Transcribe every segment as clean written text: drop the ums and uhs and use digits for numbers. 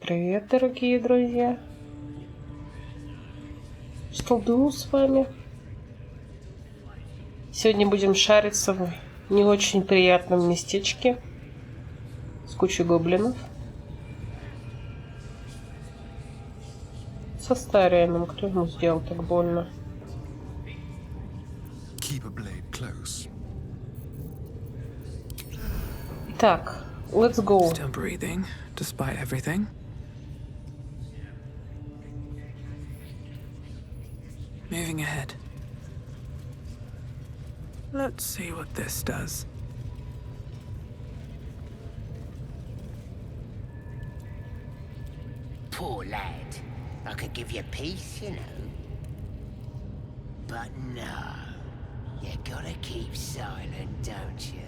Привет, дорогие друзья! Что с вами? Сегодня будем шариться в не очень приятном местечке с кучей гоблинов. С Астарионом. Кто ему сделал так больно? Итак, let's go. Still breathing, despite everything. Moving ahead. Let's see what this does. Poor lad. I could give you peace, you know. But no. You gotta keep silent, don't you?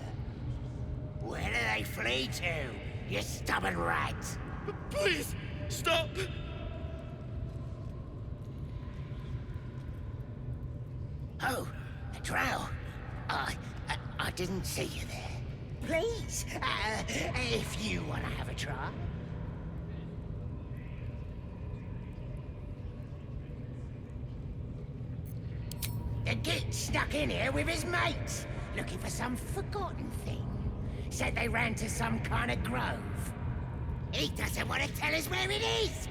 Where do they flee to, you stubborn rat? Please, stop! Oh, a drow. I didn't see you there. Please, if you want to have a try. The git stuck in here with his mates, looking for some forgotten thing. Said they ran to some kind of grove. He doesn't want to tell us where it is,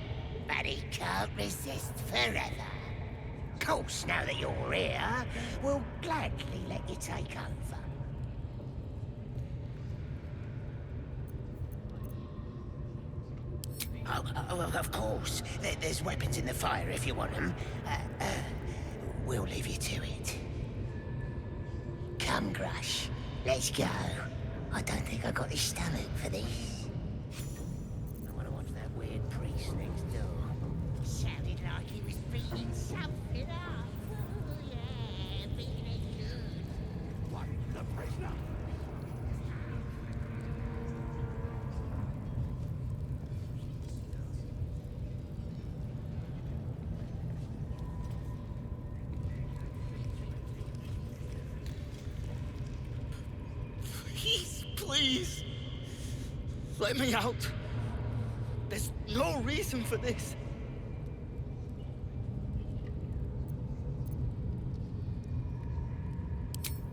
but he can't resist forever. Course, now that you're here, we'll gladly let you take over. Oh, of course. There's weapons in the fire if you want them. We'll leave you to it. Come, Grush. Let's go. I don't think I got the stomach for this. I want to watch that weird priest next door. Sounded like he was beating something up. Oh, yeah, beating it good. What? The prisoner? Please, let me out. There's no reason for this.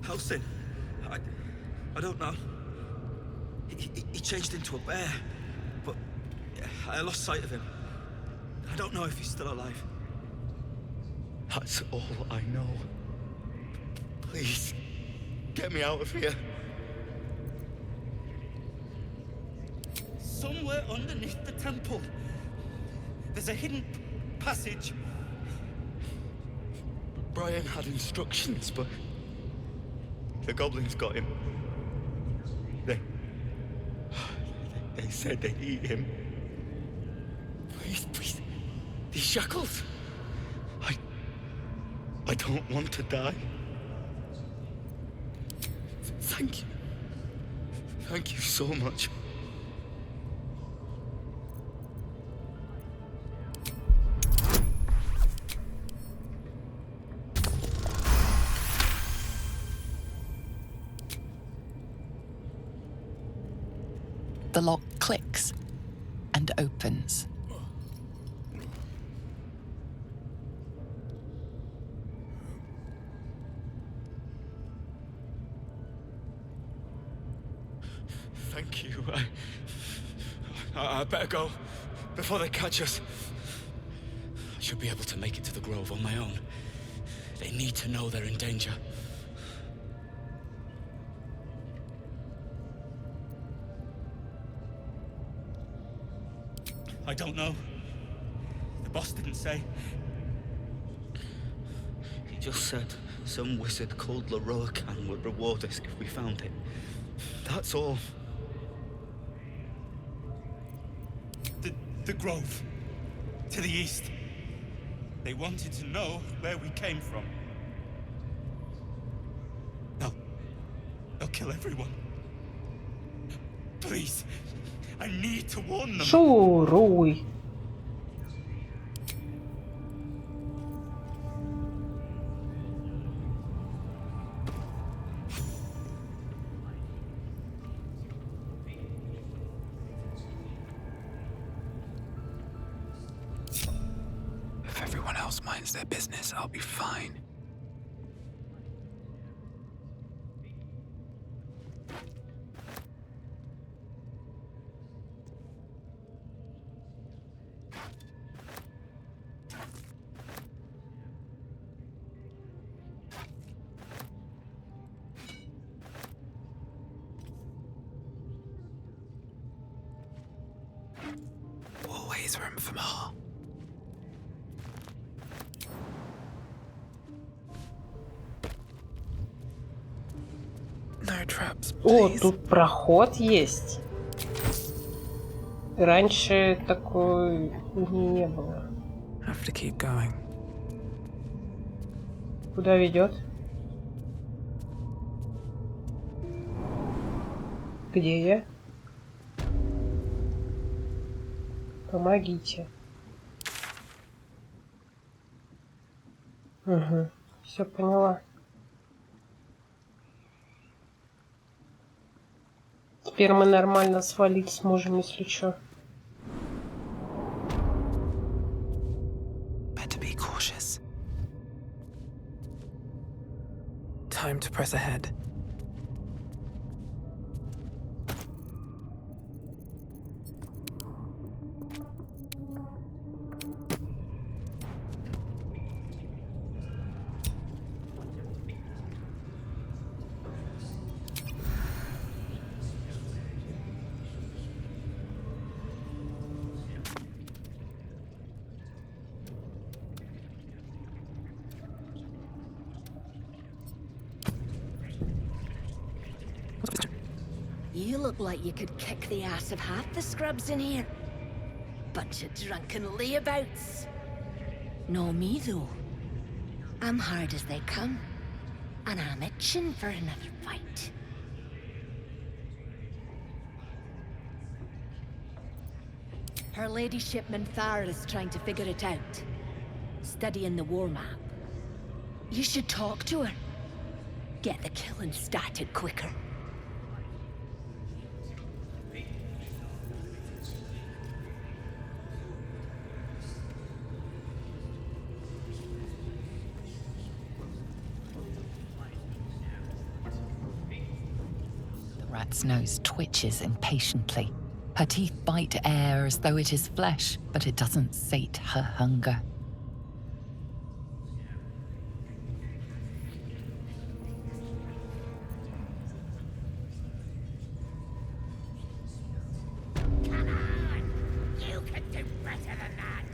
Helsing, I don't know. He changed into a bear, but I lost sight of him. I don't know if he's still alive. That's all I know. Please, get me out of here. Somewhere underneath the temple, there's a hidden passage. Brian had instructions, but the goblins got him. They said they'd eat him. Please, these shackles. I don't want to die. Thank you. Thank you so much. The lock clicks and opens. Thank you. I better go before they catch us. I should be able to make it to the grove on my own. They need to know they're in danger. I don't know. The boss didn't say. He just said some wizard called Leroacan would reward us if we found it. That's all. The grove. To the east. They wanted to know where we came from. They'll kill everyone. Please. I need to warn them. Шуруй. everyone else minds their business, I'll be fine. Always room for more. No traps, О, please. тут проход есть. Раньше такой не было. Have to keep going. Куда ведет? Где я? Помогите. Угу, все поняла. Теперь мы нормально свалить сможем, если что. Better be cautious. Time to press ahead. You look like you could kick the ass of half the scrubs in here. Bunch of drunken layabouts. No me, though. I'm hard as they come. And I'm itching for another fight. Her ladyship Minthara is trying to figure it out. Studying the war map. You should talk to her. Get the killing started quicker. The rat's nose twitches impatiently. Her teeth bite air as though it is flesh, but it doesn't sate her hunger. Come on! You can do better than that!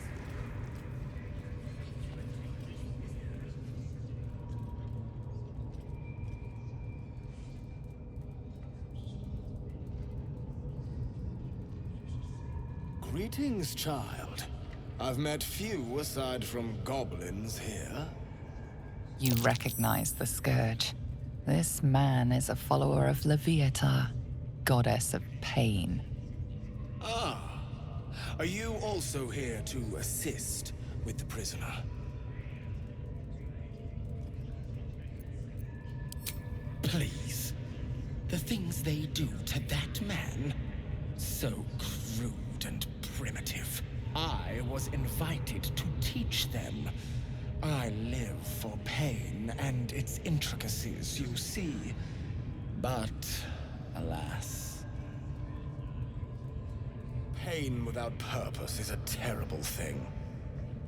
Greetings, child. I've met few aside from goblins here. You recognize the scourge. This man is a follower of Lowviatar, goddess of pain. Ah, are you also here to assist with the prisoner? Please. The things they do to that man? So crude and primitive. I was invited to teach them. I live for pain and its intricacies, you see. But, alas. Pain without purpose is a terrible thing.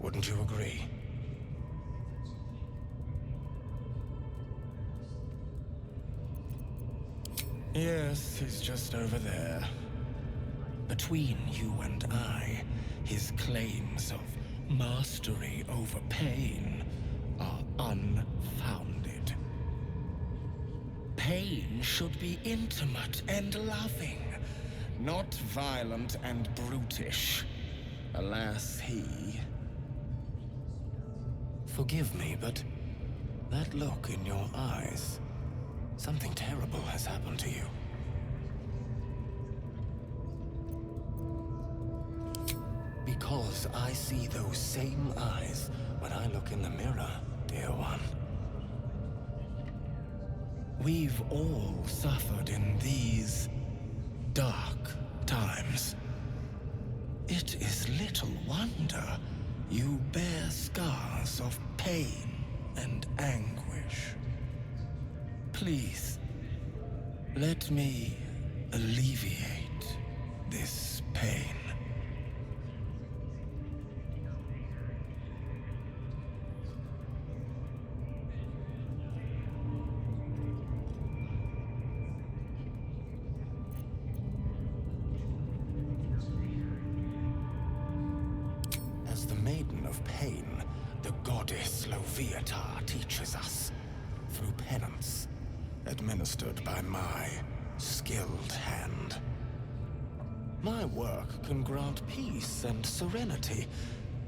Wouldn't you agree? Yes, he's just over there. Between you and I, his claims of mastery over pain are unfounded. Pain should be intimate and loving, not violent and brutish. Alas, he... Forgive me, but that look in your eyes, something terrible has happened to you. Because I see those same eyes when I look in the mirror, dear one. We've all suffered in these dark times. It is little wonder You bear scars of pain and anguish. Please, let me alleviate this pain. As the Maiden of Pain, the goddess Lowviatar teaches us through penance, administered by my skilled hand. My work can grant peace and serenity,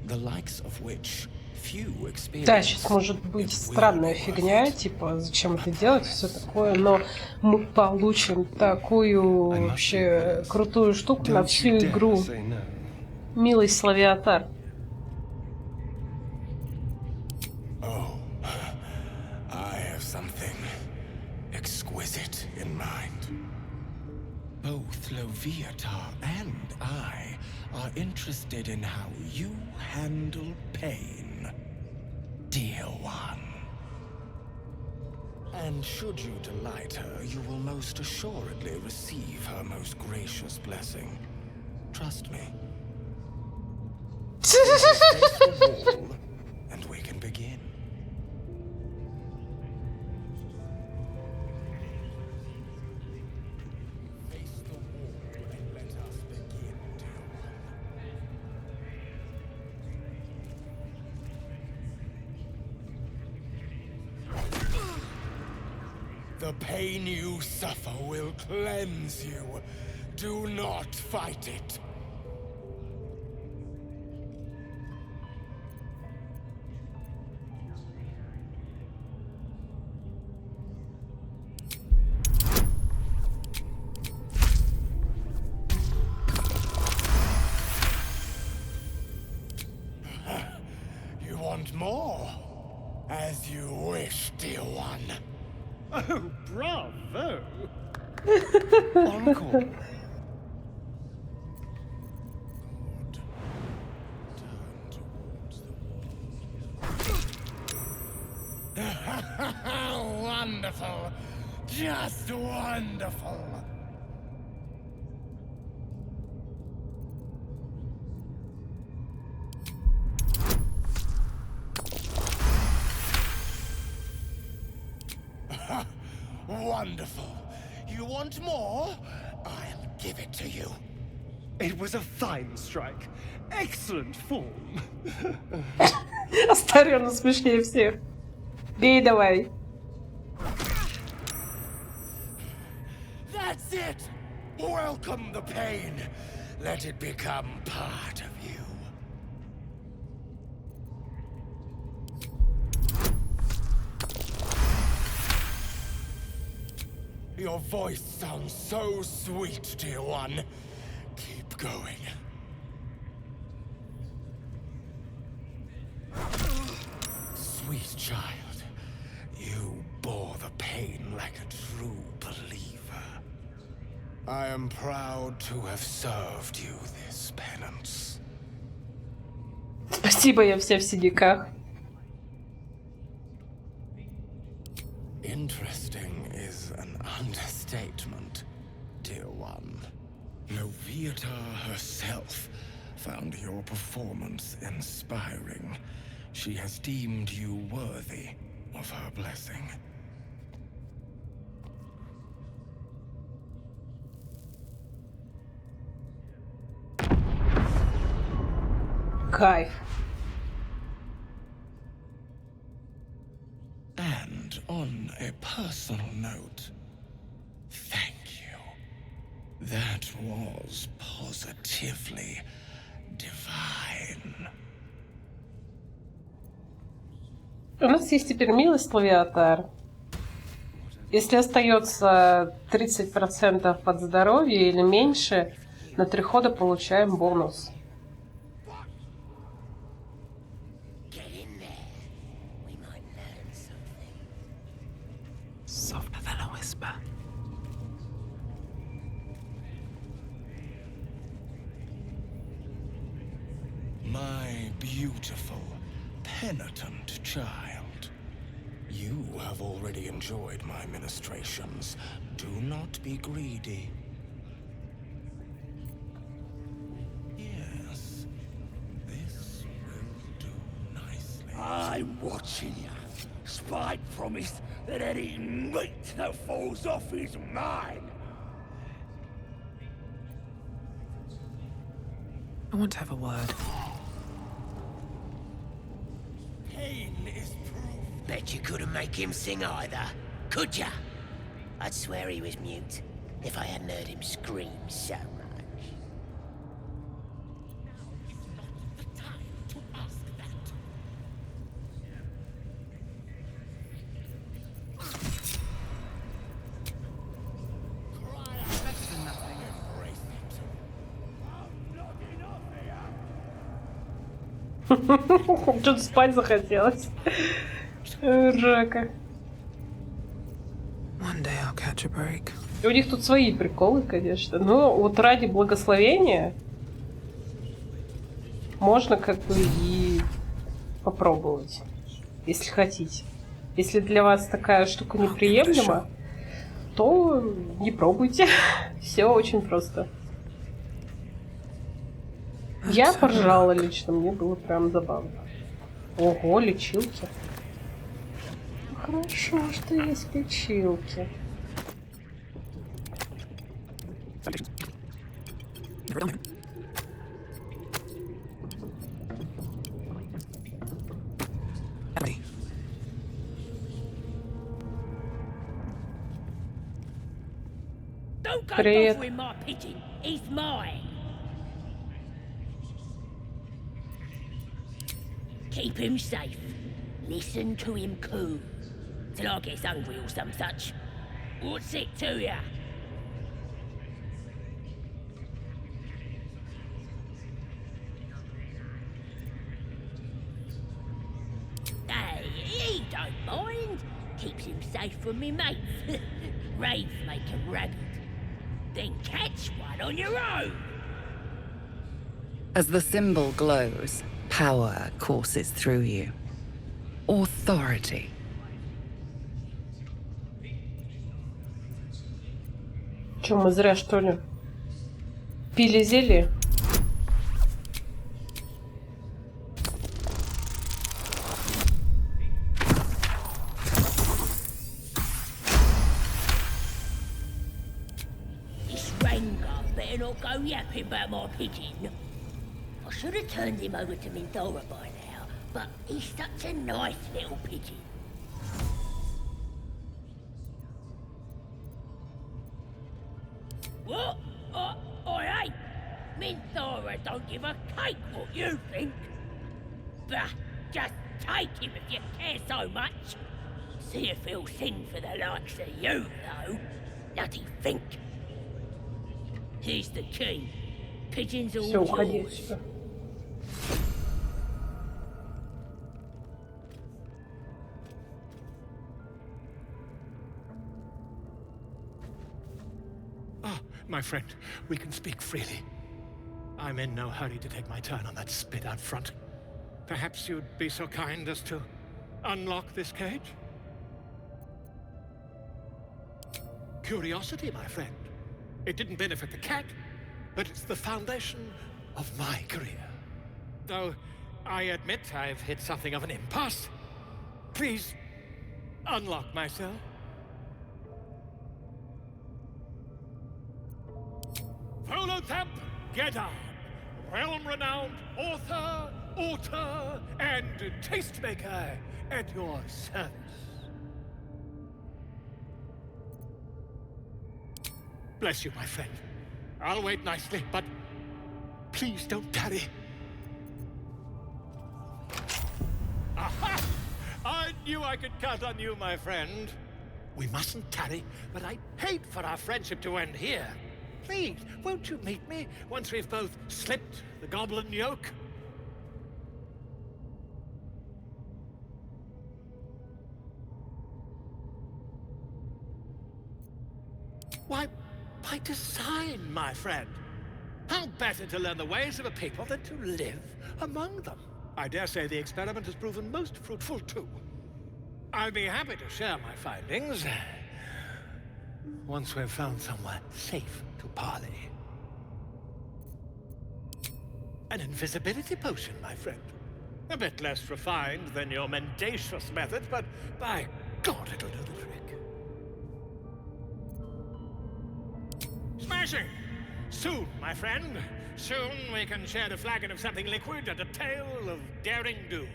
the likes of which few experience. Да, сейчас может быть странная фигня, типа, зачем это делать, все такое, но мы получим такую вообще крутую штуку на всю игру. Милость Ловиатар. Oh, I have something exquisite in mind. Both Lowviatar and I are interested in how you handle pain, dear one. And should you delight her, you will most assuredly receive her most gracious blessing. Trust me. Face the wall, and we can begin. Face the wall and let us begin, dear one. The pain you suffer will cleanse you. Do not fight it. You want more? As you wish, dear one. Oh, bravo! Encore. Good. Turn towards the wall. Wonderful. Just wonderful. Wonderful. You want more? I'll give it to you. It was a fine strike. Excellent form. Астарион смешнее всех. Бей давай. That's it! Welcome the pain. Let it become part of you. Your voice sounds so sweet, dear one. Keep going. Sweet child, you bore the pain like a true believer. I am proud to have served you this penance. Спасибо, я вся в синяках. Interesting is an understatement, dear one. Lowviatar herself found your performance inspiring. She has deemed you worthy of her blessing. Кайф. And on a personal note, thank you. That was positively divine. У нас есть теперь милость Ловиатар. Если остается 30% от здоровья или меньше, на 3 хода получаем бонус. Softer than a whisper. My beautiful, penitent child. You have already enjoyed my ministrations. Do not be greedy. Yes, this will do nicely. I'm watching you. Spite promised that any meat that falls off is mine. I want to have a word. Pain is proof. Bet you couldn't make him sing either, could ya? I'd swear he was mute if I hadn't heard him scream so much. Что-то спать захотелось. Жака. One day I'll catch a break. У них тут свои приколы, конечно. Но вот ради благословения можно как бы и попробовать, если хотите. Если для вас такая штука неприемлема, то не пробуйте. Все очень просто. Я поржала лично, мне было прям забавно. Ого, лечилки. Хорошо, что есть лечилки. Привет. Keep him safe. Listen to him coo. Till I get hungry or some such. What's it to ya? Hey, he don't mind. Keeps him safe from me mates. Raids make him rabid. Then catch one on your own. As the symbol glows, power courses through you. Authority. Че, мы зря, что ли? Пили зелье? This Ranger better not go yapping about my pigeon. I should have turned him over to Mindora by now, but he's such a nice little pigeon. What? I ain't. Mindora don't give a cake what you think. Bah, just take him if you care so much. See if he'll sing for the likes of you, though. Nutty think. Here's the key. Pigeons all Все, уходи yours. отсюда. My friend, we can speak freely. I'm in no hurry to take my turn on that spit out front. Perhaps you'd be so kind as to unlock this cage? Curiosity, my friend. It didn't benefit the cat, but it's the foundation of my career. Though, I admit I've hit something of an impasse. Please, unlock my cell. Volothamp Gedda, realm-renowned author, auteur, and tastemaker at your service. Bless you, my friend. I'll wait nicely, but please don't tarry. Aha! I knew I could count on you, my friend. We mustn't tarry, but I'd hate for our friendship to end here. Please, won't you meet me once we've both slipped the goblin yoke? Why, by design, my friend. How better to learn the ways of a people than to live among them? I dare say the experiment has proven most fruitful too. I'll be happy to share my findings once we've found somewhere safe to parley. An invisibility potion, my friend. A bit less refined than your mendacious method, but by God, it'll do the trick. Smashing! Soon, my friend. Soon we can share a flagon of something liquid and a tale of daring do.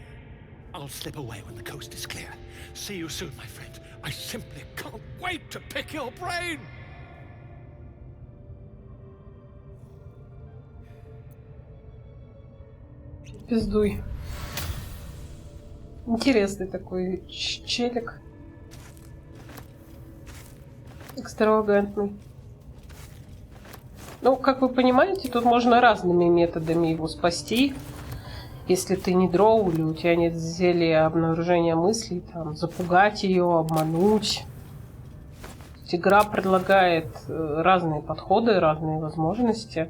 I'll slip away when the coast is clear. See you soon, my friend. I simply can't wait to pick your brain! Пиздуй. Интересный такой челик. Экстравагантный. Ну, как вы понимаете, тут можно разными методами его спасти. Если ты не дроу, или у тебя нет зелья обнаружения мыслей, там, запугать ее, обмануть. Игра предлагает разные подходы, разные возможности.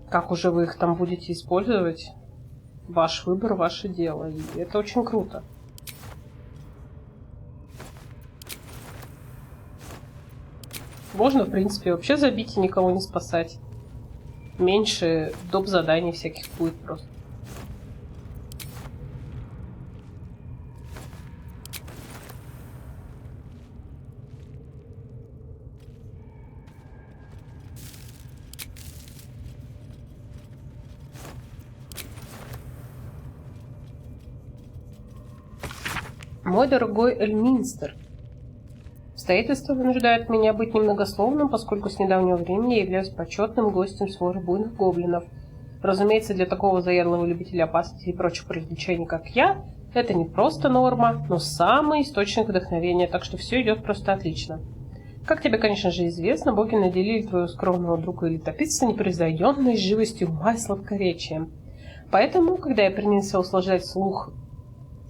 Как уже вы их там будете использовать, ваш выбор, ваше дело. И это очень круто. Можно, в принципе, вообще забить и никого не спасать. Меньше доп. Заданий всяких будет просто. Мой дорогой Эльминстер, обстоятельства вынуждают меня быть немногословным, поскольку с недавнего времени я являюсь почетным гостем своры буйных гоблинов. Разумеется, для такого заядлого любителя опасности и прочих развлечений, как я, это не просто норма, но самый источник вдохновения, так что все идет просто отлично. Как тебе, конечно же, известно, боги наделили твоего скромного друга и летописца непревзойденной живостью ума и сладкоречием. Поэтому, когда я принялся услаждать слух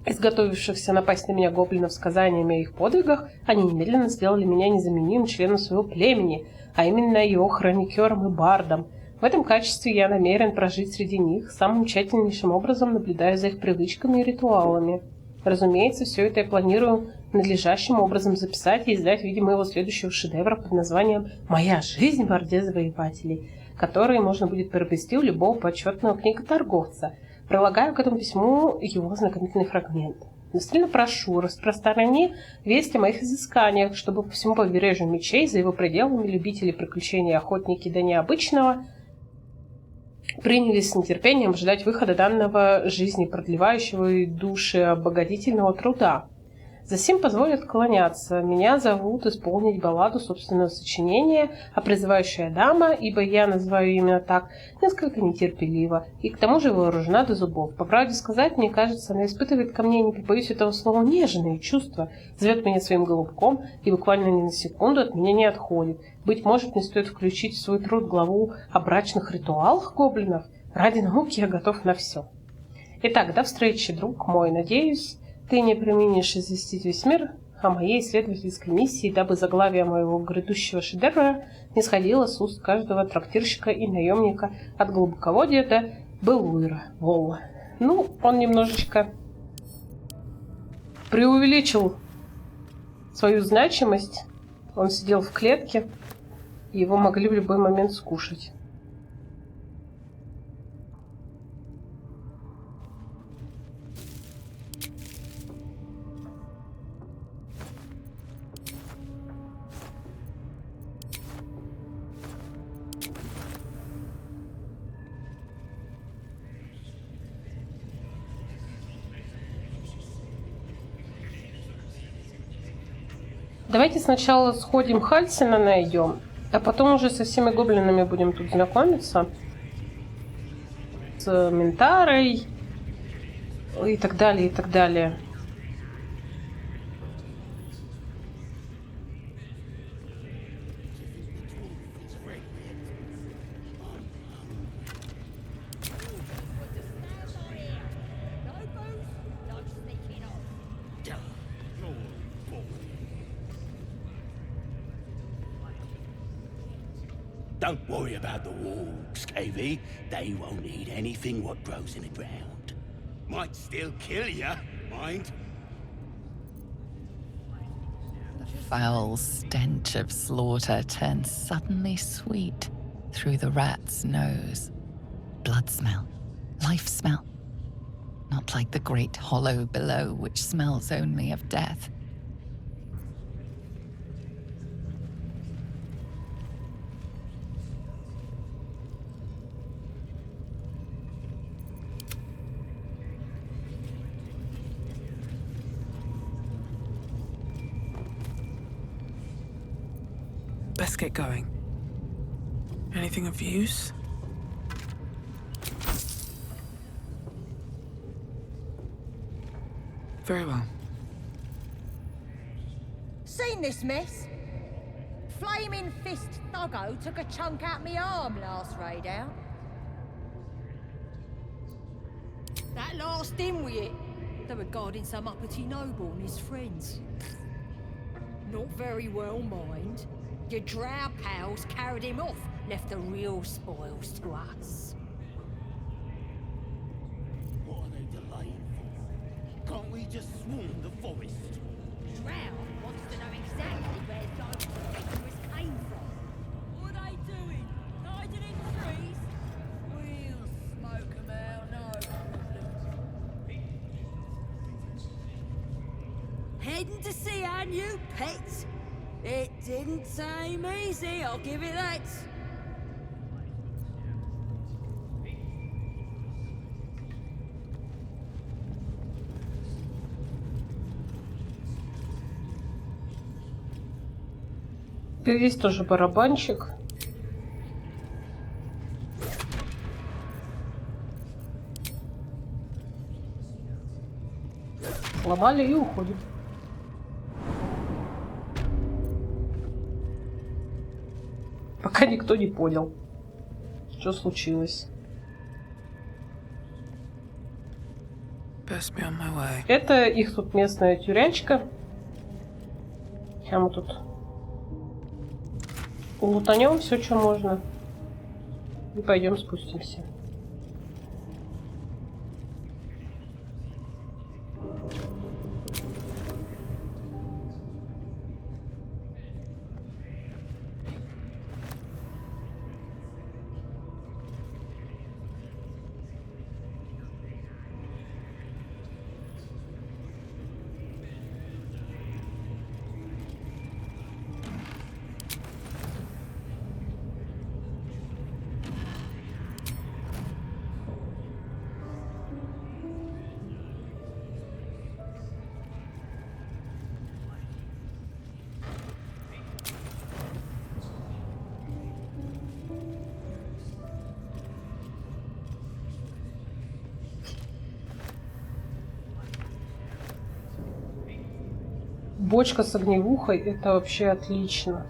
изготовившихся напасть на меня гоблинов сказаниями о их подвигах, они немедленно сделали меня незаменимым членом своего племени, а именно его хроникером и бардом. В этом качестве я намерен прожить среди них, самым тщательнейшим образом наблюдая за их привычками и ритуалами. Разумеется, все это я планирую надлежащим образом записать и издать в виде моего следующего шедевра под названием «Моя жизнь в Орде Завоевателей», который можно будет приобрести у любого почетного книготорговца. Прилагаю к этому письму его знакомительный фрагмент. Настоятельно прошу, распространи весть о моих изысканиях, чтобы по всему побережью мечей, за его пределами, любители приключений и охотники до необычного принялись с нетерпением ждать выхода данного жизни продлевающего и душеобогатительного труда. Засим позволят клоняться. Меня зовут исполнить балладу собственного сочинения, а призывающая дама, ибо я называю ее именно так, несколько нетерпелива, и к тому же вооружена до зубов. По правде сказать, мне кажется, она испытывает ко мне, не побоюсь этого слова, нежные чувства, зовет меня своим голубком и буквально ни на секунду от меня не отходит. Быть может, мне стоит включить в свой труд главу о брачных ритуалах гоблинов? Ради науки я готов на все. Итак, до встречи, друг мой, надеюсь, ты не преминешь известить весь мир о моей исследовательской миссии, дабы заглавие моего грядущего шедевра не сходило с уст каждого трактирщика и наемника от глубоководья до Балдура, Воло. Ну, он немножечко преувеличил свою значимость. Он сидел в клетке, и его могли в любой момент скушать. Давайте сначала сходим Хальсина найдем, а потом уже со всеми гоблинами будем тут знакомиться. С Ментарой и так далее, и так далее. Don't worry about the walls, KV. They won't eat anything what grows in the ground. Might still kill ya, mind. The foul stench of slaughter turns suddenly sweet through the rat's nose. Blood smell, life smell. Not like the great hollow below, which smells only of death. Let's get going. Anything of use? Very well. Seen this mess? Flaming fist thuggo took a chunk out me arm last raid out. That last in with it. They were guarding some uppity noble and his friends. Not very well, mind. Your drow pals carried him off, left the real spoils to us. What are they delaying for? Can't we just swarm the forest? Drow wants to know exactly where those figures came from. What are they doing? Hiding in trees? We'll smoke 'em out, no problem. Heading to see our new pets? It didn't seem easy, I'll give it that. Здесь тоже барабанчик. Сломали и уходим. Пока никто не понял, что случилось. Best be on my way. Это их тут местная тюрячка. Сейчас мы тут лутанем все, что можно. И пойдем спустимся. Бочка с огневухой — это вообще отлично.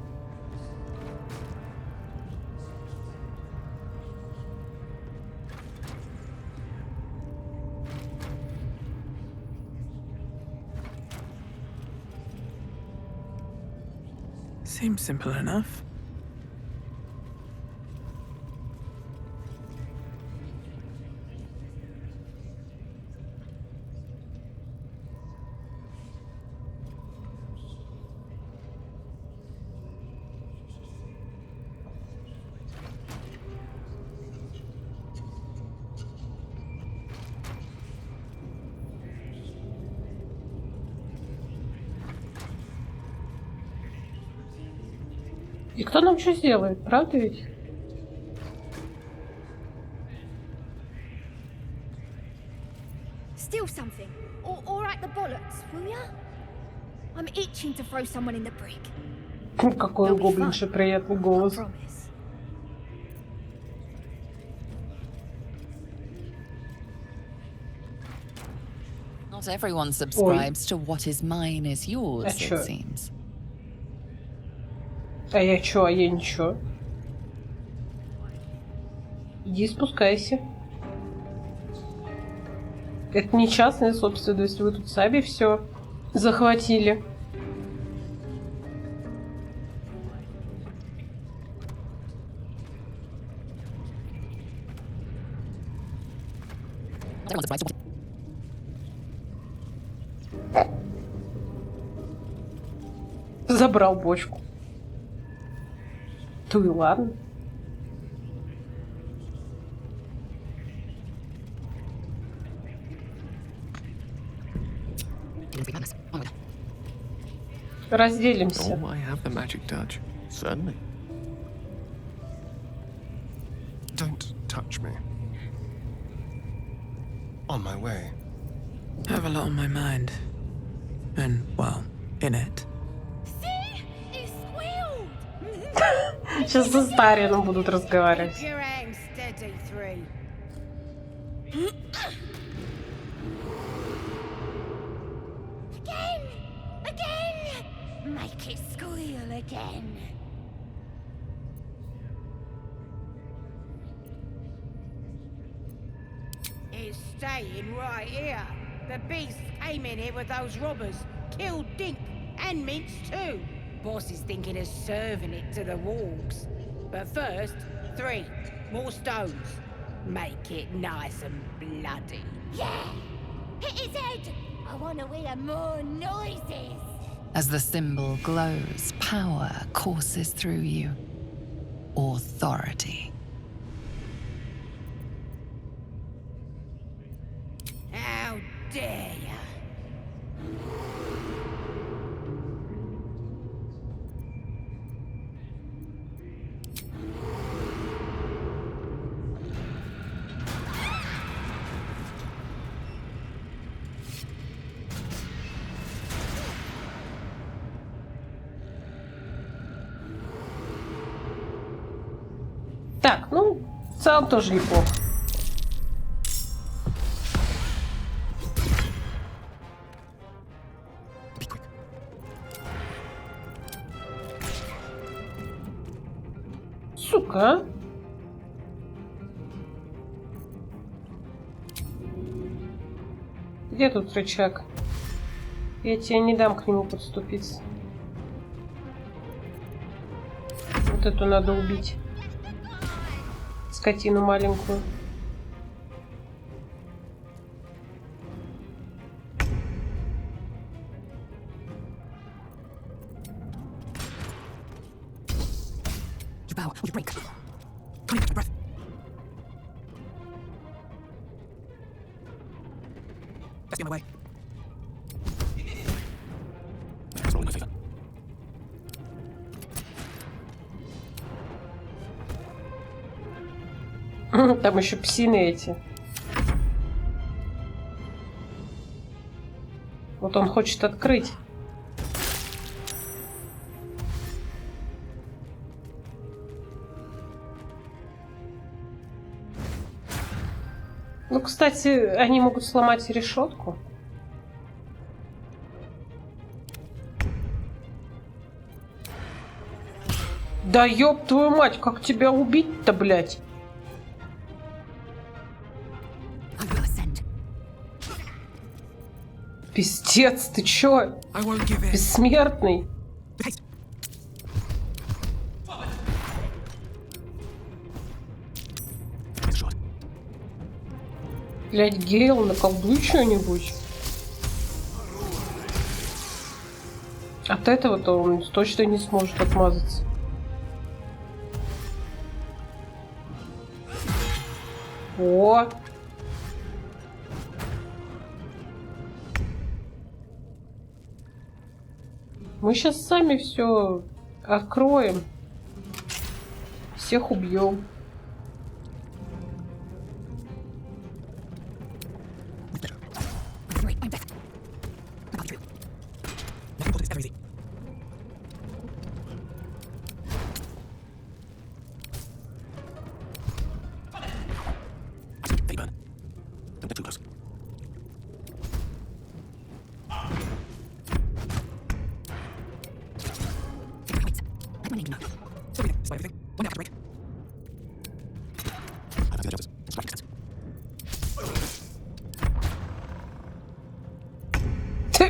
Seems simple enough. И кто нам что сделает, правда ведь? Steal something, or at the bollocks, will ya? I'm itching to throw someone in the brick. Какой у гоблинши приятный голос. Not everyone subscribes to what is mine is yours, it seems. А я чё? А я ничего. Иди спускайся. Это не частная собственность, вы тут сами все захватили. Забрал бочку. То и ладно. Разделимся. Oh, I have the magic touch. Certainly. Don't touch me. On my way. I have a lot on my mind. And, well, in it. Сейчас с Астарионом будут разговаривать. Make it squeal again. It's staying right here. The beast came in here with those robbers, killed Dink and Mince too. Boss is thinking of serving it to the wargs. But first, 3 more stones. Make it nice and bloody. Yeah! Hit his head! I want to hear more noises! As the symbol glows, power courses through you. Authority. How dare you! Так, ну, в целом тоже неплохо. Сука. Где тут рычаг? Я тебе не дам к нему подступиться. Вот эту надо убить. Скотину маленькую. Там еще псины эти. Вот он хочет открыть. Ну, кстати, они могут сломать решетку. Да ёб твою мать, как тебя убить-то, блядь? Пиздец, ты чё? Бессмертный. Блядь, Гейл, наколдуй что-нибудь. От этого-то он точно не сможет отмазаться. О! Мы сейчас сами все откроем. Всех убьем.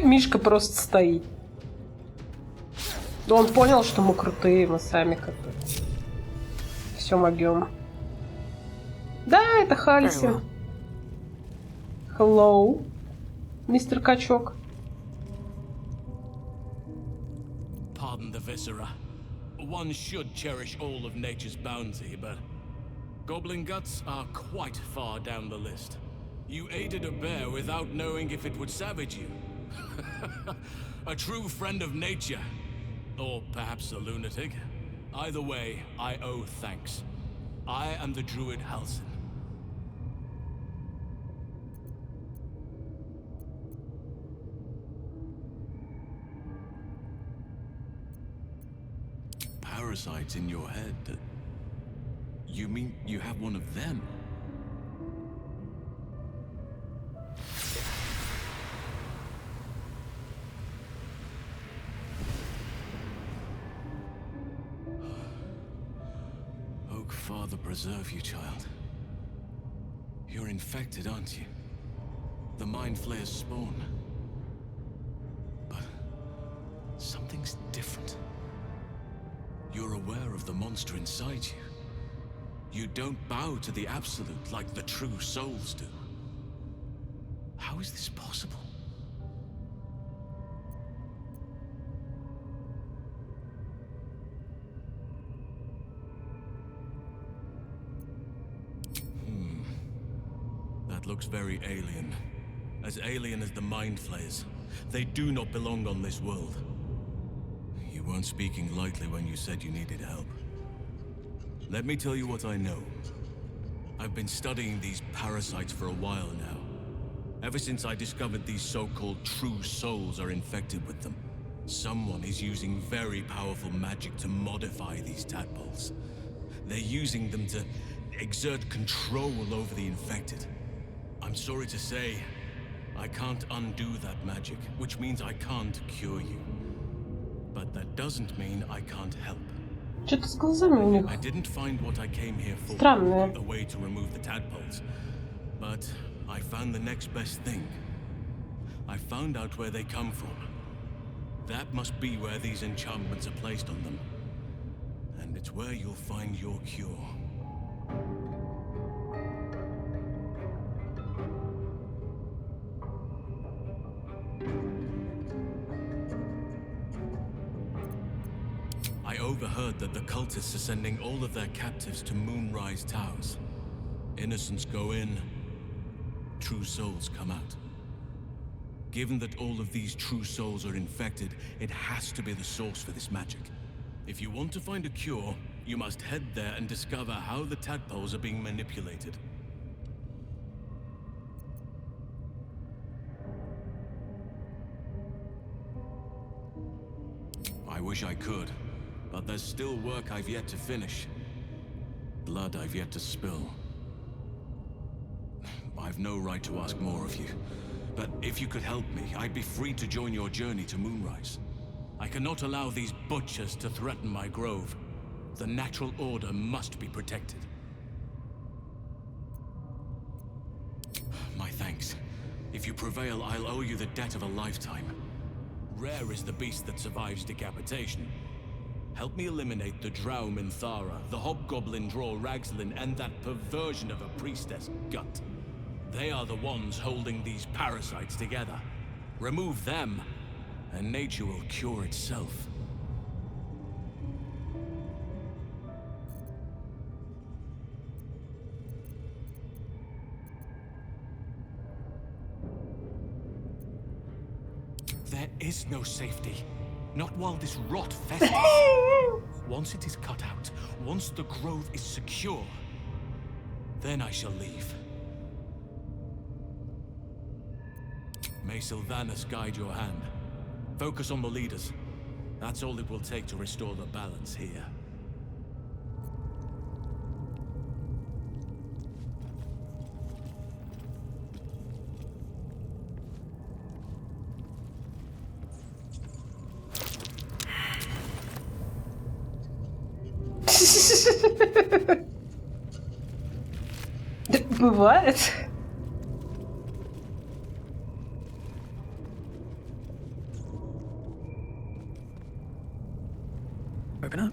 Мишка просто стоит. Он понял, что мы крутые, мы сами как-то все могем. Да, это Хальсин. Hello, мистер Качок. Pardon the viscera. One should cherish all of nature's bounty, but goblin guts are quite far down the list. You aided a bear without knowing if it would savage you. A true friend of nature. Or perhaps a lunatic. Either way, I owe thanks. I am the druid Hälsina. Parasites in your head. You mean you have one of them? Oak Father preserve you, child. You're infected, aren't you? The Mind Flayer's spawn. But something's different. You're aware of the monster inside you. You don't bow to the Absolute like the true souls do. How is this possible? That looks very alien. As alien as the Mind Flayers. They do not belong on this world. You weren't speaking lightly when you said you needed help. Let me tell you what I know. I've been studying these parasites for a while now. Ever since I discovered these so-called true souls are infected with them. Someone is using very powerful magic to modify these tadpoles. They're using them to exert control over the infected. I'm sorry to say, I can't undo that magic, which means I can't cure you. But that doesn't mean I can't help. Что-то с глазами у них I didn't find what I came here for, странное. a way to remove the tadpoles. But I found the next best thing. I found out where they come from. That must be where these enchantments are placed on them. And it's where you'll find your cure. I overheard that the cultists are sending all of their captives to Moonrise Towers. Innocents go in, true souls come out. Given that all of these true souls are infected, it has to be the source for this magic. If you want to find a cure, you must head there and discover how the tadpoles are being manipulated. I wish I could, but there's still work I've yet to finish. Blood I've yet to spill. I've no right to ask more of you, but if you could help me, I'd be free to join your journey to Moonrise. I cannot allow these butchers to threaten my grove. The natural order must be protected. My thanks. If you prevail, I'll owe you the debt of a lifetime. Rare is the beast that survives decapitation. Help me eliminate the Drow Minthara, the Hobgoblin Draw Ragslin, and that perversion of a priestess Gut. They are the ones holding these parasites together. Remove them, and nature will cure itself. There is no safety. Not while this rot festers. Once it is cut out, once the growth is secure, then I shall leave. May Sylvanas guide your hand. Focus on the leaders. That's all it will take to restore the balance here. Бывает. Open up.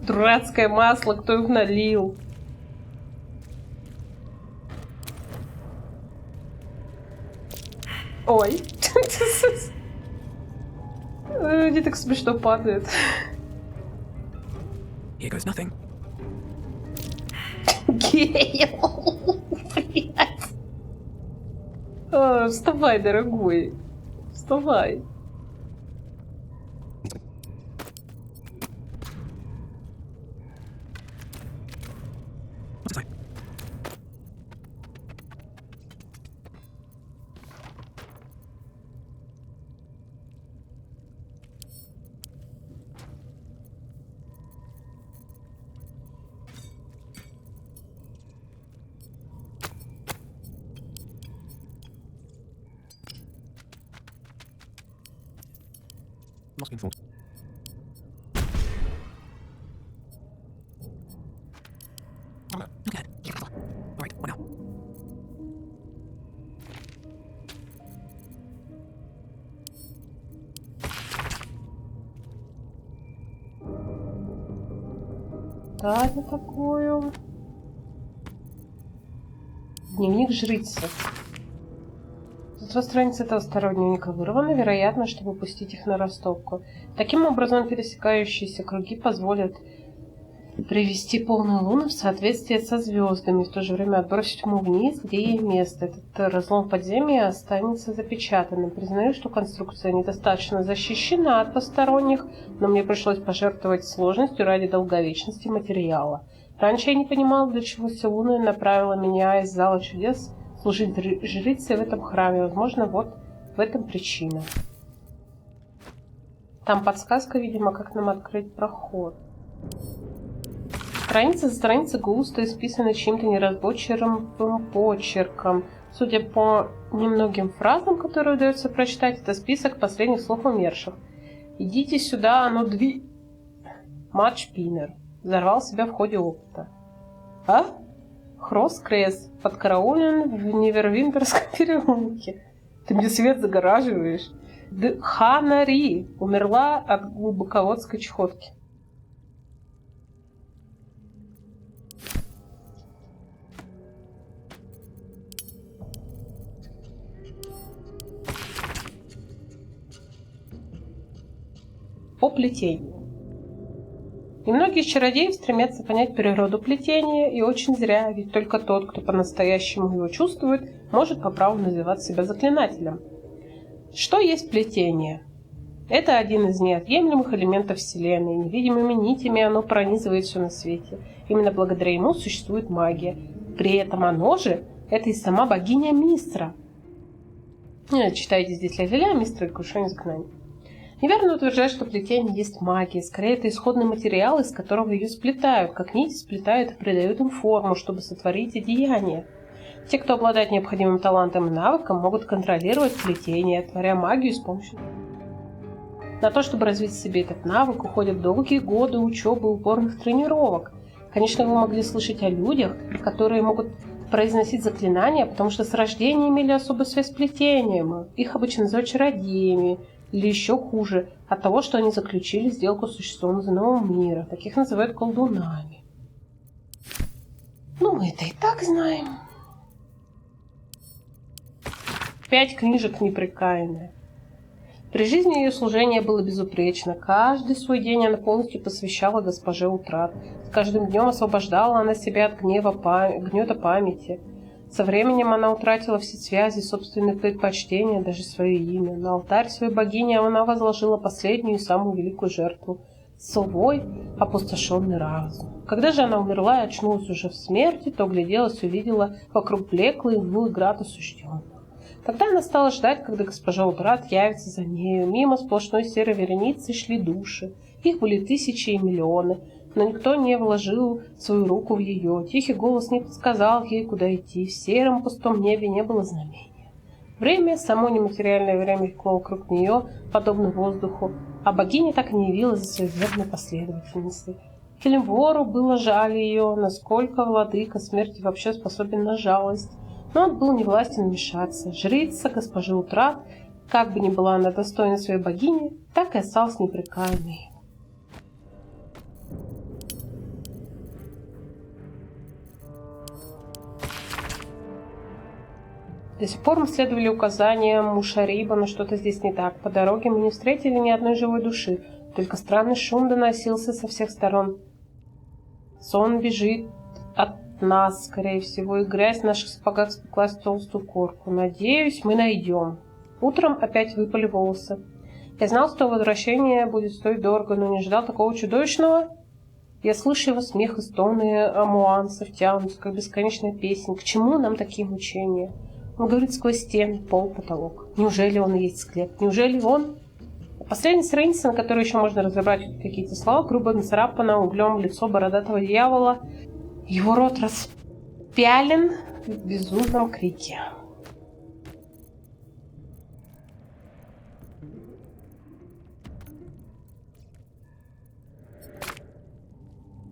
Дурацкое масло, кто их налил? Ой. Не так смешно падает. Here goes nothing. Гейл. Вставай, дорогой. Вставай. Lost in thought. Okay. Alright, what now? Да, это такое. Дневник жрицы. Зато страница этого старого дневника вырвана, вероятно, чтобы пустить их на растопку. Таким образом, пересекающиеся круги позволят привести полную луну в соответствие со звездами, в то же время отбросить тьму вниз, где ей место. Этот разлом подземья останется запечатанным. Признаю, что конструкция недостаточно защищена от посторонних, но мне пришлось пожертвовать сложностью ради долговечности материала. Раньше я не понимал, для чего Селуна направила меня из зала чудес служить жрице в этом храме. Возможно, вот в этом причина. Там подсказка, видимо, как нам открыть проход. Страница за страницей густо исписана чьим-то неразборчивым почерком. Судя по немногим фразам, которые удается прочитать, это список последних слов умерших. «Идите сюда, оно Матч Пинер. Взорвал себя в ходе опыта». А? Хрос Крес. Подкараулен в Невервинтерском переулке. Ты мне свет загораживаешь. Ханари. Умерла от глубоководской чехотки. По плетению. Немногие из чародеев стремятся понять природу плетения, и очень зря, ведь только тот, кто по-настоящему его чувствует, может по праву называть себя заклинателем. Что есть плетение? Это один из неотъемлемых элементов Вселенной. Невидимыми нитями оно пронизывает все на свете. Именно благодаря ему существует магия. При этом оно же – это и сама богиня Мистра. Читайте здесь ля-ля-ля, Мистра и крушение заклинаний. Неверно утверждать, что плетение есть магия. Скорее, это исходный материал, из которого ее сплетают, как нити сплетают и придают им форму, чтобы сотворить одеяние. Те, кто обладает необходимым талантом и навыком, могут контролировать плетение, творя магию с помощью. На то, чтобы развить в себе этот навык, уходят долгие годы учебы и упорных тренировок. Конечно, вы могли слышать о людях, которые могут произносить заклинания, потому что с рождения имели особую связь с плетением. Их обычно называют чародеями. Или еще хуже, от того, что они заключили сделку с существом из иного мира. Таких называют колдунами. Ну, мы это и так знаем. 5 книжек непрекаянная. При жизни ее служение было безупречно. Каждый свой день она полностью посвящала госпоже утрат. С каждым днем освобождала она себя от гнета памяти. Со временем она утратила все связи, собственные предпочтения, даже свое имя. На алтарь своей богини она возложила последнюю и самую великую жертву – свой опустошенный разум. Когда же она умерла и очнулась уже в смерти, то гляделась и увидела вокруг блеклый и унылый град осужденных. Тогда она стала ждать, когда госпожа утрат явится за нею. Мимо сплошной серой вереницы шли души. Их были тысячи и миллионы. Но никто не вложил свою руку в ее. Тихий голос не подсказал ей, куда идти. В сером пустом небе не было знамения. Время, само нематериальное время, текло вокруг нее, подобно воздуху, а богиня так и не явилась за своей верной последовательницей. Келемвору было жаль ее, насколько владыка смерти вообще способен на жалость. Но он был не властен вмешаться. Жрица, госпожи утрат, как бы ни была она достойна своей богини, так и осталась непрекаянной. До сих пор мы следовали указаниям Мушариба, но что-то здесь не так. По дороге мы не встретили ни одной живой души, только странный шум доносился со всех сторон. Сон бежит от нас, скорее всего, и грязь в наших сапогах спеклась в толстую корку. Надеюсь, мы найдем. Утром опять выпали волосы. Я знал, что возвращение будет стоить дорого, но не ждал такого чудовищного. Я слышу его смех и стоны амуанцев, тянутся, как бесконечная песня. К чему нам такие мучения? Он говорит сквозь стены, пол, потолок. Неужели он и есть склеп? Неужели он? Последняя страница, на которой еще можно разобрать какие-то слова, грубо нацарапано углем лицо бородатого дьявола. Его рот распялен в безумном крике.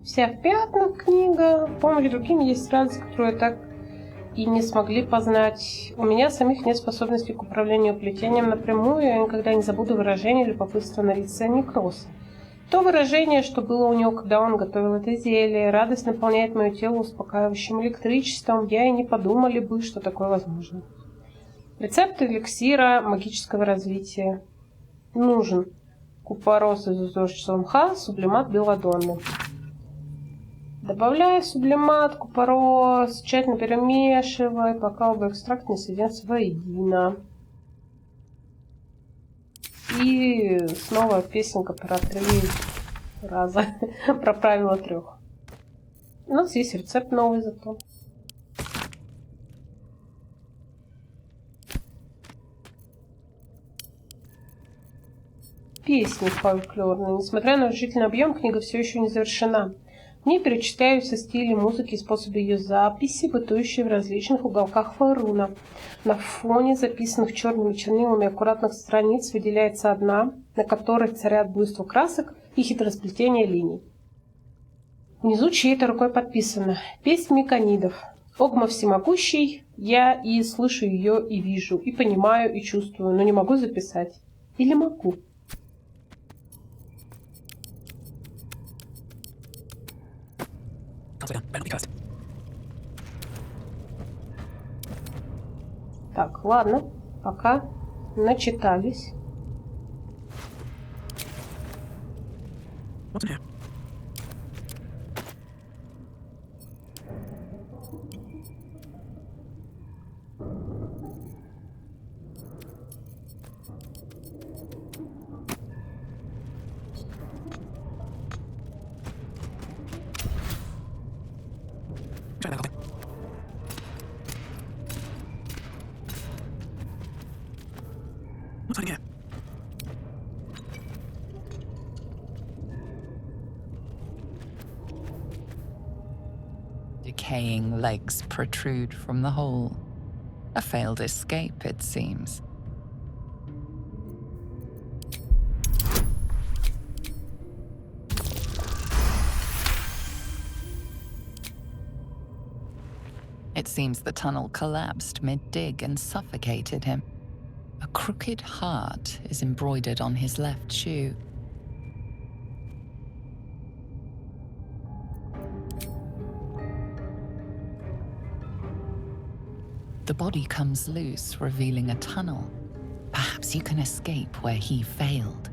Вся в пятнах книга. Помощь другим есть радость, которую так и не смогли познать. У меня самих нет способности к управлению плетением напрямую. Я никогда не забуду выражение любопытства на лице Некроса. То выражение, что было у него, когда он готовил это зелье. Радость наполняет мое тело успокаивающим электричеством. Я и не подумали бы, что такое возможно. Рецепт эликсира магического развития. Нужен купорос из узорчатого мха, сублимат белладонны. Добавляя сублимат, купорос, тщательно перемешивай, пока оба экстракта не соединятся воедино. И снова песенка про 3 раза, про правило 3. У нас есть рецепт новый зато. Песни фольклорные. Несмотря на внушительный объем, книга все еще не завершена. В ней перечисляются стили музыки и способы ее записи, бытующие в различных уголках Фаруна. На фоне записанных черными чернилами аккуратных страниц выделяется одна, на которой царят буйство красок и хитросплетение линий. Внизу чьей-то рукой подписано «Песнь меканидов. Огма всемогущий, я и слышу ее, и вижу, и понимаю, и чувствую, но не могу записать. Или могу?» Так, ладно, пока начитались. Decaying legs protrude from the hole. A failed escape, it seems. It seems the tunnel collapsed mid-dig and suffocated him. A crooked heart is embroidered on his left shoe. The body comes loose, revealing a tunnel. Perhaps you can escape where he failed.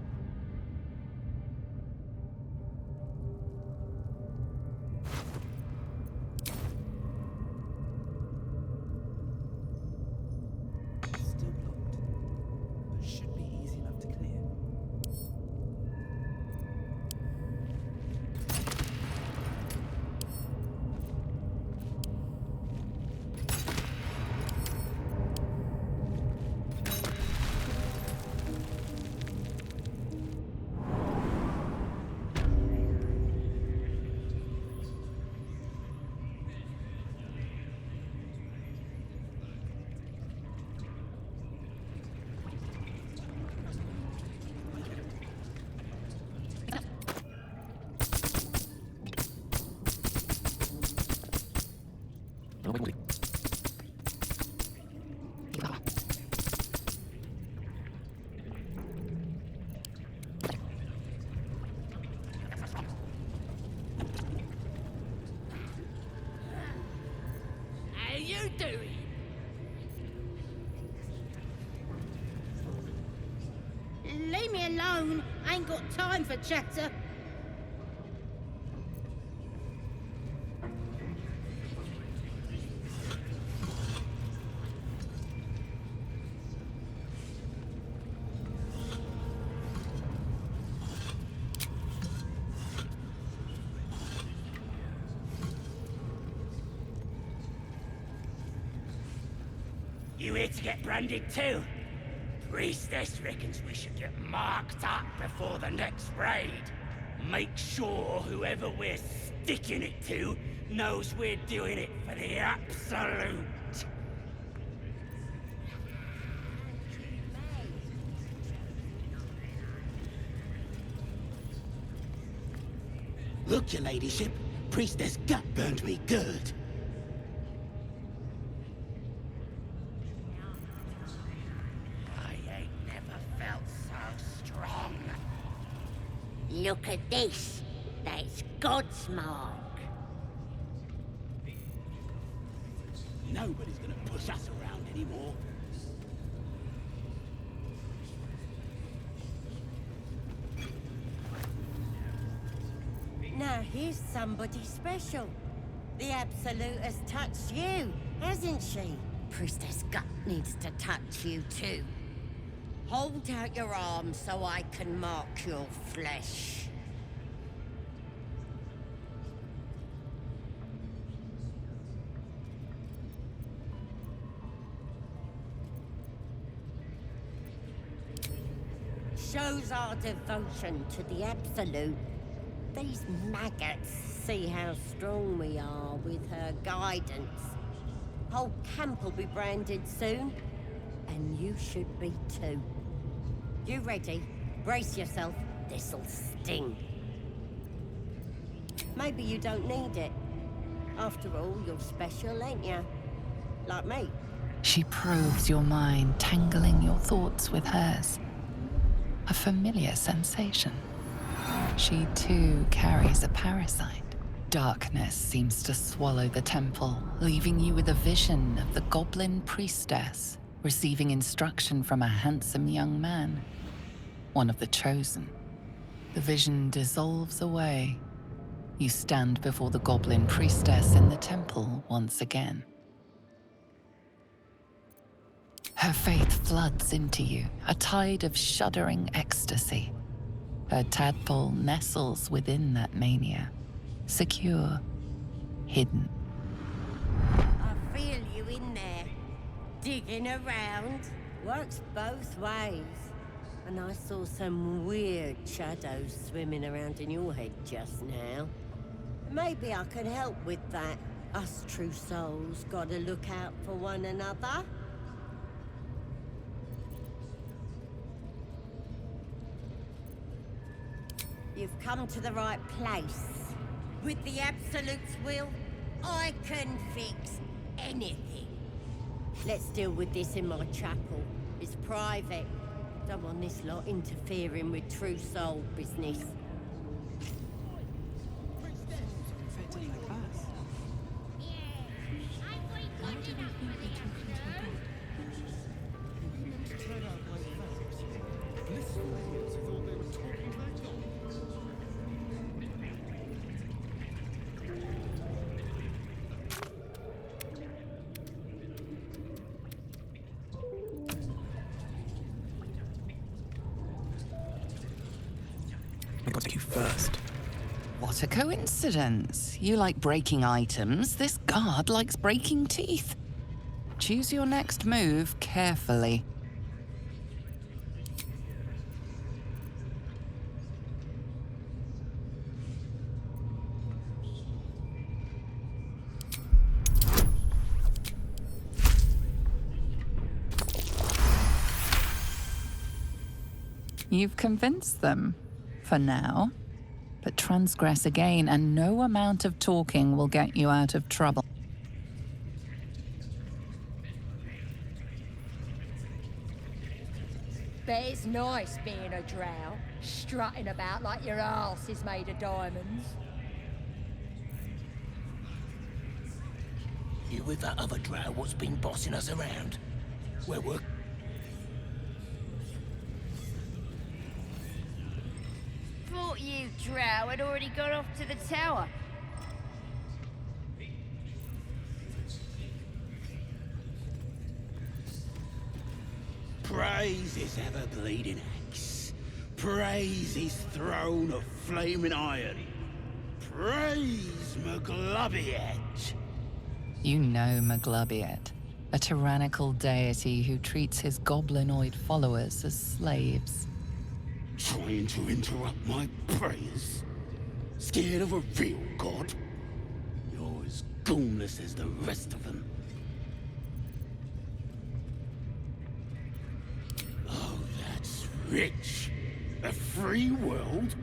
alone. Ain't got time for chatter. You here to get branded too? Priestess reckons we should get marked up before the next raid. Make sure whoever we're sticking it to knows we're doing it for the absolute. Look, your ladyship. Priestess gut burned me good. Look at this. That's God's mark. Nobody's gonna push us around anymore. Now here's somebody special. The Absolute has touched you, hasn't she? Priestess Gut needs to touch you too. Hold out your arm so I can mark your flesh. Shows our devotion to the Absolute. These maggots see how strong we are with her guidance. Whole camp will be branded soon, and you should be too. You ready? Brace yourself. This'll sting. Maybe you don't need it. After all, you're special, ain't you? Like me. She probes your mind, tangling your thoughts with hers. A familiar sensation. She too carries a parasite. Darkness seems to swallow the temple, leaving you with a vision of the goblin priestess receiving instruction from a handsome young man, one of the chosen. The vision dissolves away. You stand before the goblin priestess in the temple once again. Her faith floods into you, a tide of shuddering ecstasy. Her tadpole nestles within that mania, secure, hidden. I feel you in there. Digging around. Works both ways. And I saw some weird shadows swimming around in your head just now. Maybe I can help with that. Us true souls gotta look out for one another. You've come to the right place. With the Absolute's will, I can fix anything. Let's deal with this in my chapel. It's private. Don't want this lot interfering with true soul business. I got to you first. What a coincidence. You like breaking items. This guard likes breaking teeth. Choose your next move carefully. You've convinced them, for now. But transgress again, and no amount of talking will get you out of trouble. Bet it's nice being a drow, strutting about like your arse is made of diamonds. You with that other drow what's been bossing us around? We're drow had already got off to the tower. Praise his ever-bleeding axe. Praise his throne of flaming iron. Praise Maglubiet. You know Maglubiet, a tyrannical deity who treats his goblinoid followers as slaves. Trying to interrupt my prayers? Scared of a real god? You're as goonless as the rest of them. Oh, that's rich. A free world?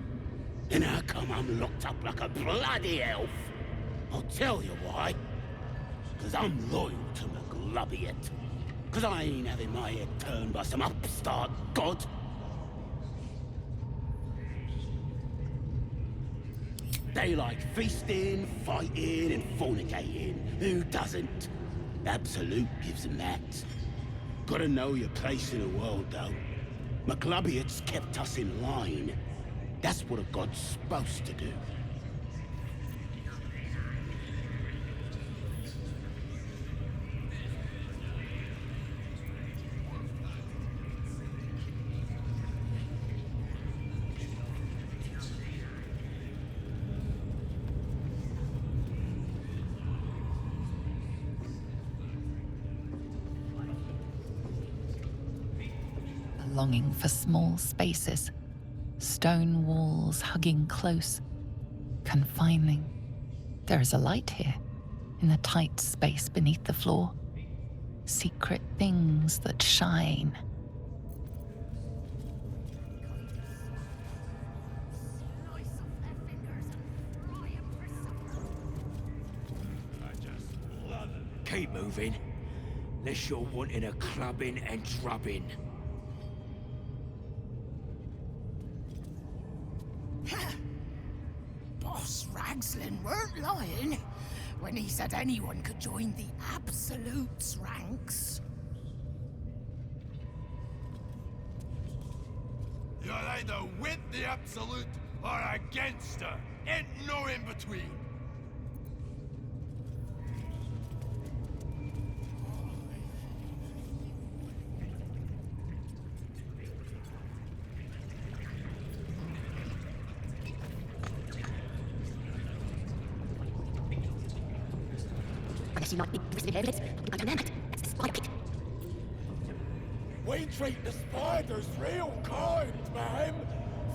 And how come I'm locked up like a bloody elf? I'll tell you why. Because I'm loyal to Maglubiet. Because I ain't having my head turned by some upstart god. They like feasting, fighting, and fornicating. Who doesn't? Absolute gives them that. Gotta know your place in the world, though. Maglubiet's kept us in line. That's what a god's supposed to do. A longing for small spaces. Stone walls hugging close, confining. There is a light here, in the tight space beneath the floor. Secret things that shine. Keep moving, unless you're wanting a clubbing and drubbing. Boss Ragslin weren't lying when he said anyone could join the Absolute's ranks. You're either with the Absolute or against her. Ain't no in between. We treat the spiders real kind, ma'am.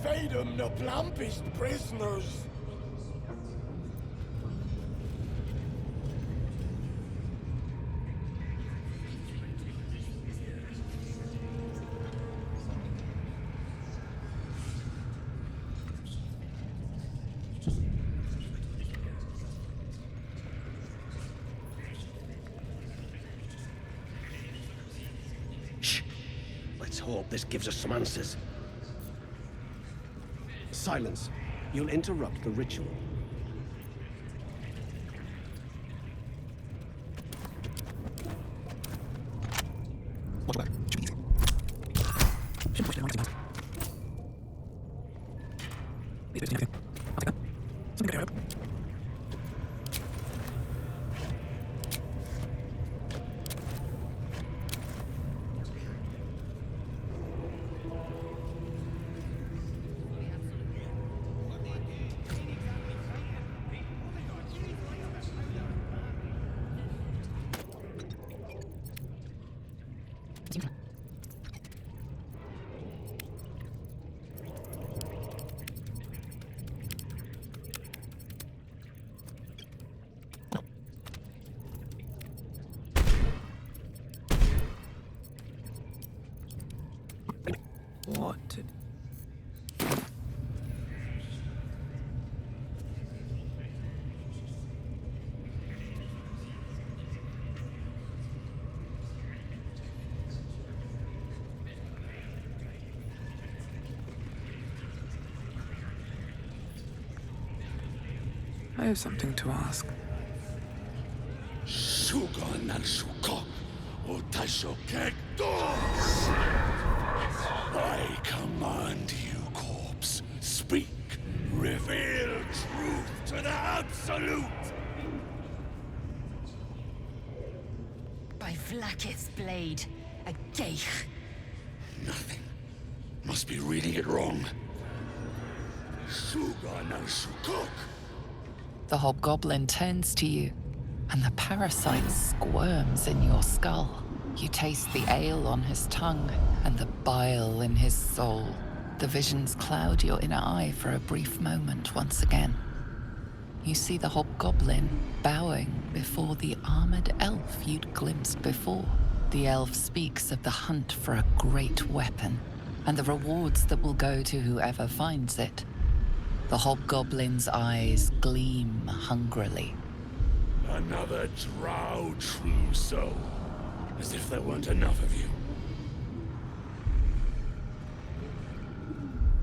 Feed them the plumpest prisoners. Let's hope this gives us some answers. Silence. You'll interrupt the ritual. What? I have something to ask. Shuga nan shuka, otaisho kekdos. I command you, corpse. Speak, Reveal truth to the absolute! By Vlaakith's blade, a geich. Nothing. Must be reading it wrong. Suga no Shukuk. The hobgoblin turns to you, and the parasite squirms in your skull. You taste the ale on his tongue and the bile in his soul. The visions cloud your inner eye for a brief moment once again. You see the hobgoblin bowing before the armored elf you'd glimpsed before. The elf speaks of the hunt for a great weapon and the rewards that will go to whoever finds it. The hobgoblin's eyes gleam hungrily. Another drow true soul. As if there weren't enough of you.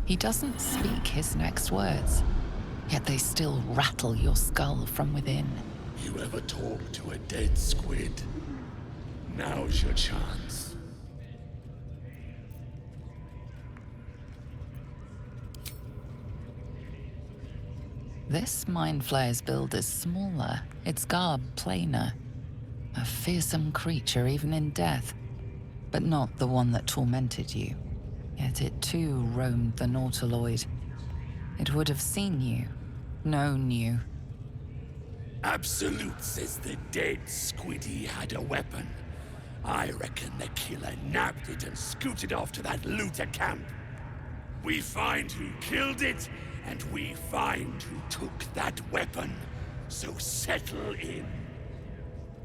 He doesn't speak his next words, yet they still rattle your skull from within. You ever talk to a dead squid? Now's your chance. This Mind Flayer's build is smaller, its garb plainer. A fearsome creature even in death, but not the one that tormented you. Yet it too roamed the Nautiloid. It would have seen you, known you. Absolute says the dead squiddy had a weapon. I reckon the killer nabbed it and scooted off to that looter camp. We find who killed it, and we find who took that weapon. So settle in.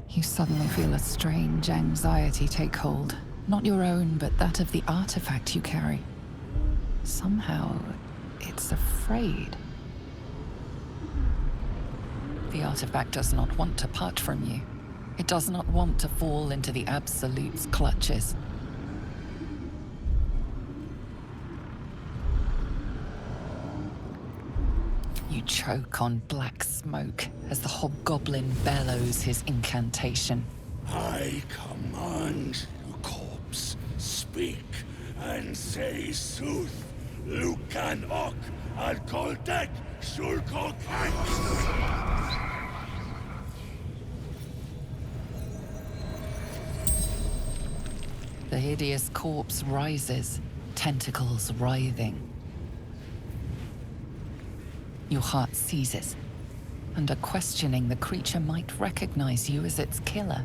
You suddenly feel a strange anxiety take hold. Not your own, but that of the artifact you carry. Somehow, it's afraid. The artifact does not want to part from you. It does not want to fall into the Absolute's clutches. You choke on black smoke as the hobgoblin bellows his incantation. I command you, corpse, speak and say sooth. Lucan ok al koldek shulko kank. The hideous corpse rises, tentacles writhing. Your heart seizes. Under questioning, the creature might recognize you as its killer.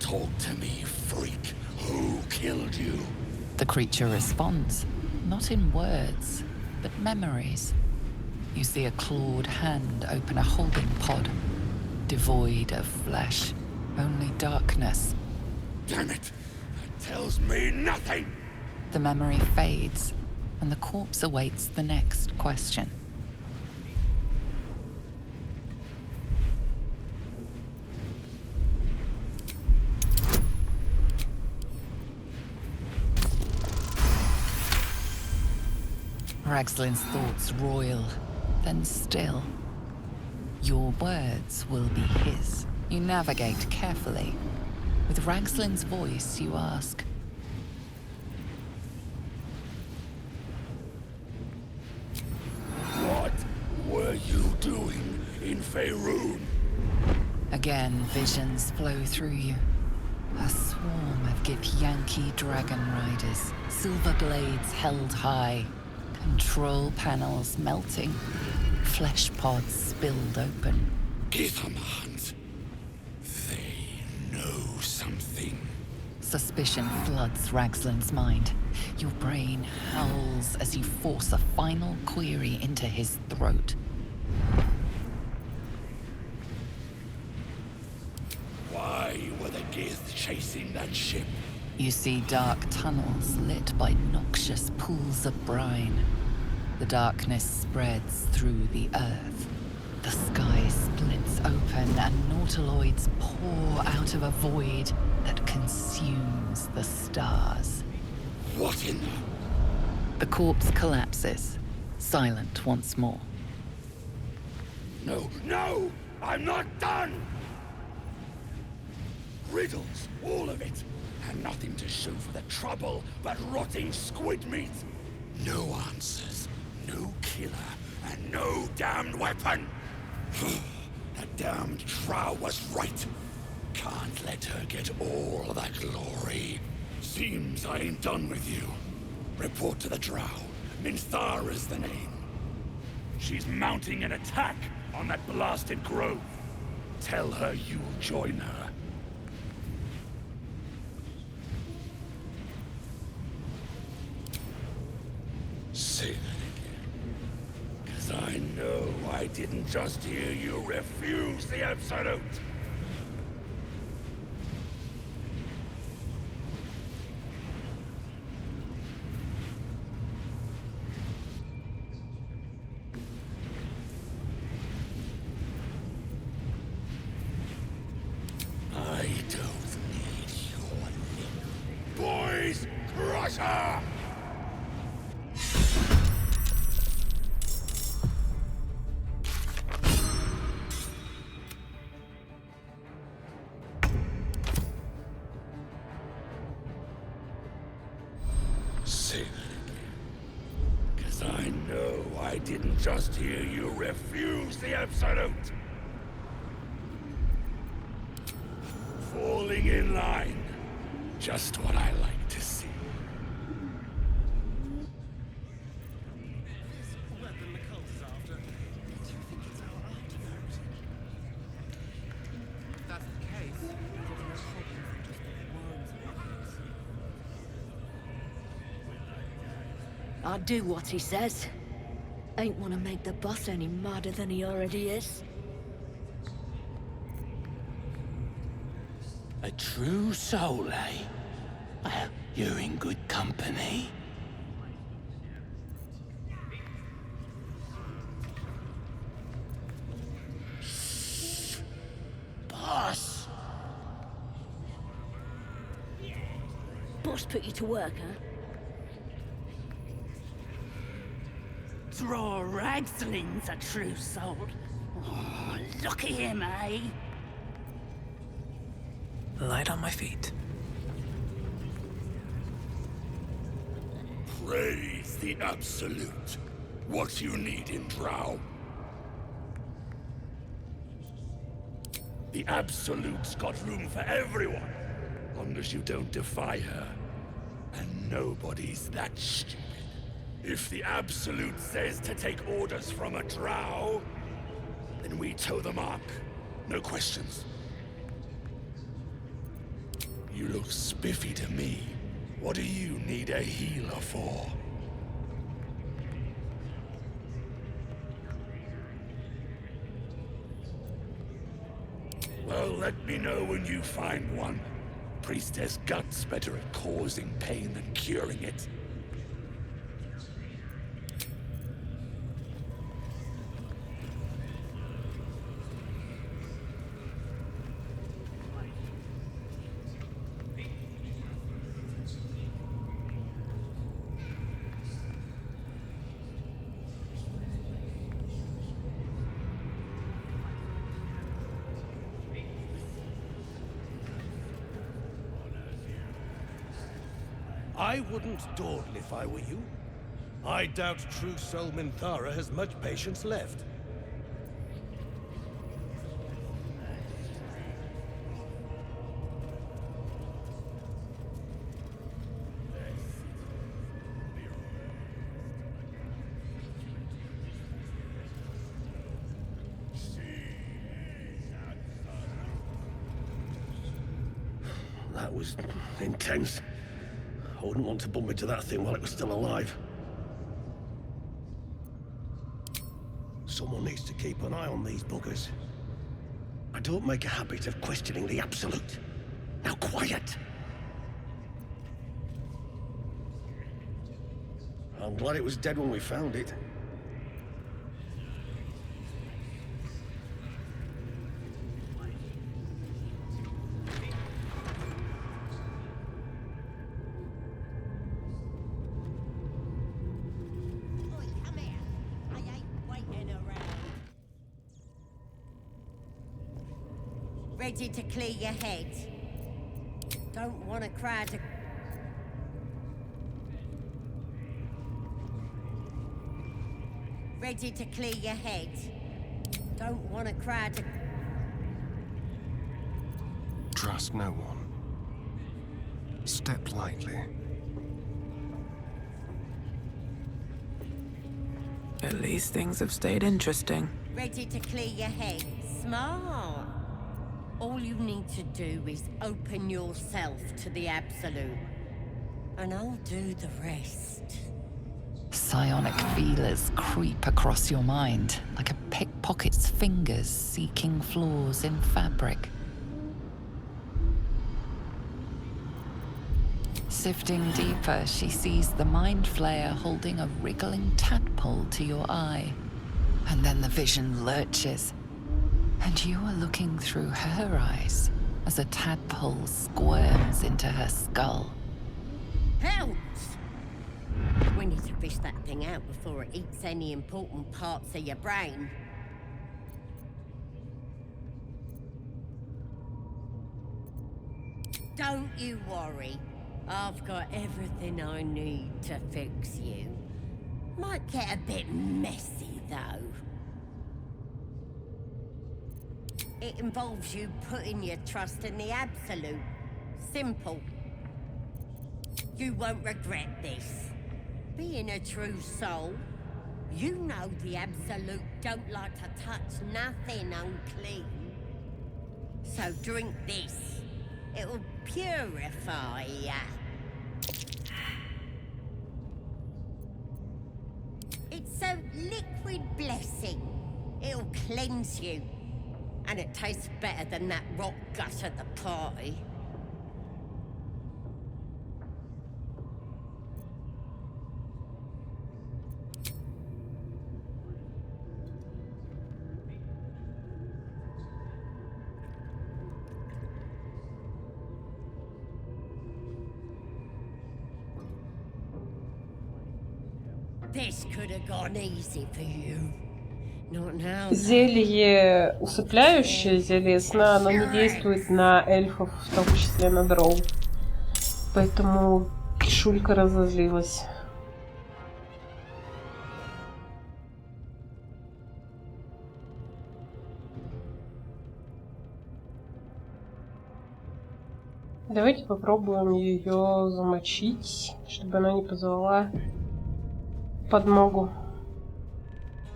Talk to me, freak. Who killed you? The creature responds, not in words, but memories. You see a clawed hand open a holding pod, devoid of flesh, only darkness. Damn it! That tells me nothing! The memory fades, and the corpse awaits the next question. Ragslin's thoughts roil, then still. Your words will be his. You navigate carefully. With Ragslin's voice, you ask. What were you doing in Faerun? Again, visions flow through you. A swarm of Githyanki dragon riders, silver blades held high, control panels melting, flesh pods spilled open. Githamans. They know something. Suspicion floods Ragslin's mind. Your brain howls as you force a final query into his throat. Why were the Gith chasing that ship? You see dark tunnels lit by noxious pools of brine. The darkness spreads through the earth. The sky splits open and nautiloids pour out of a void that consumes the stars. What in the... The corpse collapses, silent once more. No, no! I'm not done! Riddles, all of it, and nothing to show for the trouble but rotting squid meat. No answers, no killer, and no damned weapon. That damned Drow was right. Can't let her get all that glory. Seems I ain't done with you. Report to the Drow. Minthara's the name. She's mounting an attack on that blasted grove. Tell her you'll join her. Say that again. 'Cause I know I didn't just hear you refuse the Absolute. I don't need your lip. Boys, crush her! Say that again. 'Cause I know I didn't just hear you refuse the Absolute. Falling in line. Just what I like to see. I'll do what he says. Ain't wanna make the boss any madder than he already is. A true soul, eh? Well, you're in good company. Boss! Boss put you to work, huh? Draw Ragsling's a true soul. Oh, look at him, eh? Light on my feet. Praise the Absolute. What you need in Drow. The Absolute's got room for everyone, long as you don't defy her. And nobody's that stupid. If the Absolute says to take orders from a Drow, then we toe the mark. No questions. You look spiffy to me. What do you need a healer for? Well, let me know when you find one. Priestess Gut's better at causing pain than curing it. I wouldn't dawdle if I were you. I doubt true soul Minthara has much patience left. That was intense. I wouldn't want to bump into that thing while it was still alive. Someone needs to keep an eye on these buggers. I don't make a habit of questioning the Absolute. Now quiet! I'm glad it was dead when we found it. Ready to clear your head. Don't want a crowd of... Ready to clear your head. Don't want a crowd of... Trust no one. Step lightly. At least things have stayed interesting. Ready to clear your head. Smart. All you need to do is open yourself to the absolute. And I'll do the rest. Psionic feelers creep across your mind like a pickpocket's fingers seeking flaws in fabric. Sifting deeper, she sees the mind flayer holding a wriggling tadpole to your eye. And then the vision lurches, and you are looking through her eyes as a tadpole squirms into her skull. Help! We need to fish that thing out before it eats any important parts of your brain. Don't you worry. I've got everything I need to fix you. Might get a bit messy, though. It involves you putting your trust in the absolute. Simple. You won't regret this. Being a true soul, you know the absolute don't like to touch nothing unclean. So drink this. It'll purify ya. It's a liquid blessing. It'll cleanse you. And it tastes better than that rock gut at the party. This could have gone easy for you. Not now. Зелье усыпляющее, зелье сна, оно не действует на эльфов, в том числе на дроу. Поэтому Кишулька разозлилась. Давайте попробуем ее замочить, чтобы она не позвала подмогу.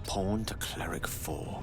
Pawn to cleric 4.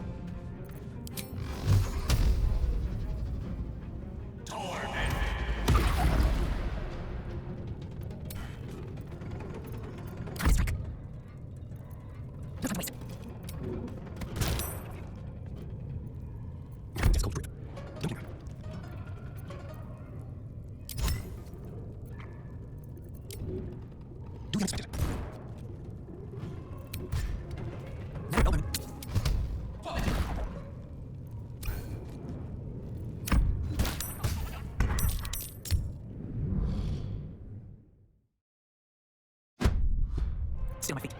Still my feet.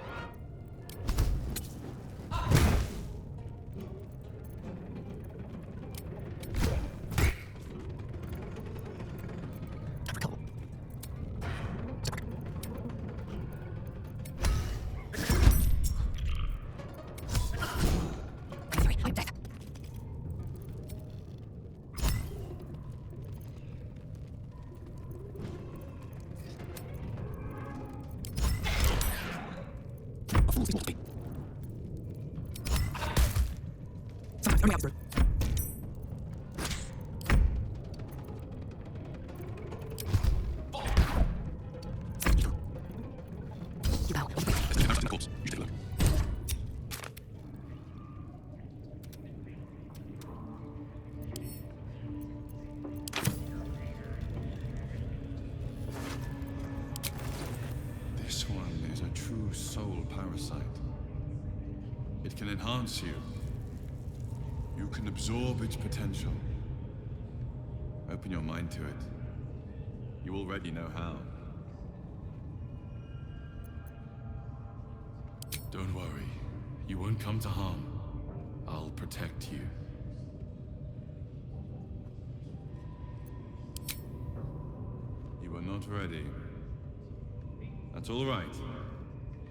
This one is a true soul parasite. It can enhance you. You can absorb its potential. Open your mind to it. You already know how. Don't worry. You won't come to harm. I'll protect you. not ready. That's all right.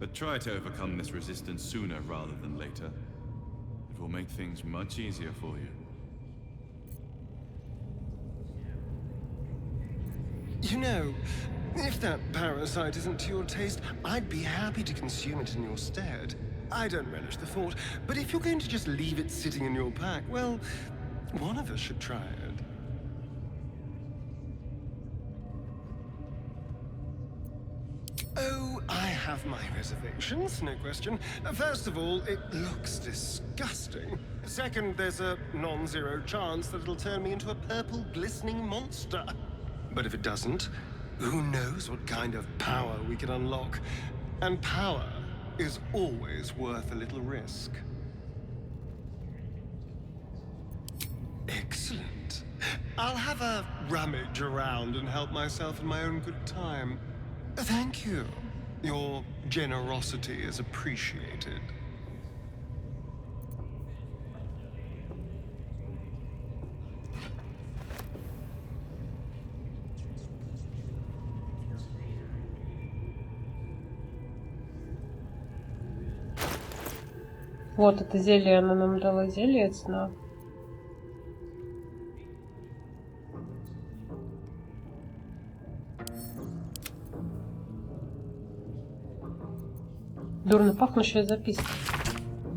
But try to overcome this resistance sooner rather than later. It will make things much easier for you. You know, if that parasite isn't to your taste, I'd be happy to consume it in your stead. I don't relish the thought, but if you're going to just leave it sitting in your pack, well, one of us should try it. Oh, I have my reservations, no question. First of all, it looks disgusting. Second, there's a non-zero chance that it'll turn me into a purple glistening monster. But if it doesn't, who knows what kind of power we can unlock. And power is always worth a little risk. Excellent. I'll have a rummage around and help myself in my own good time. Thank you. Your generosity is appreciated. Вот это зелье, она нам дала зелье от сна. Дурно пахнущая записка.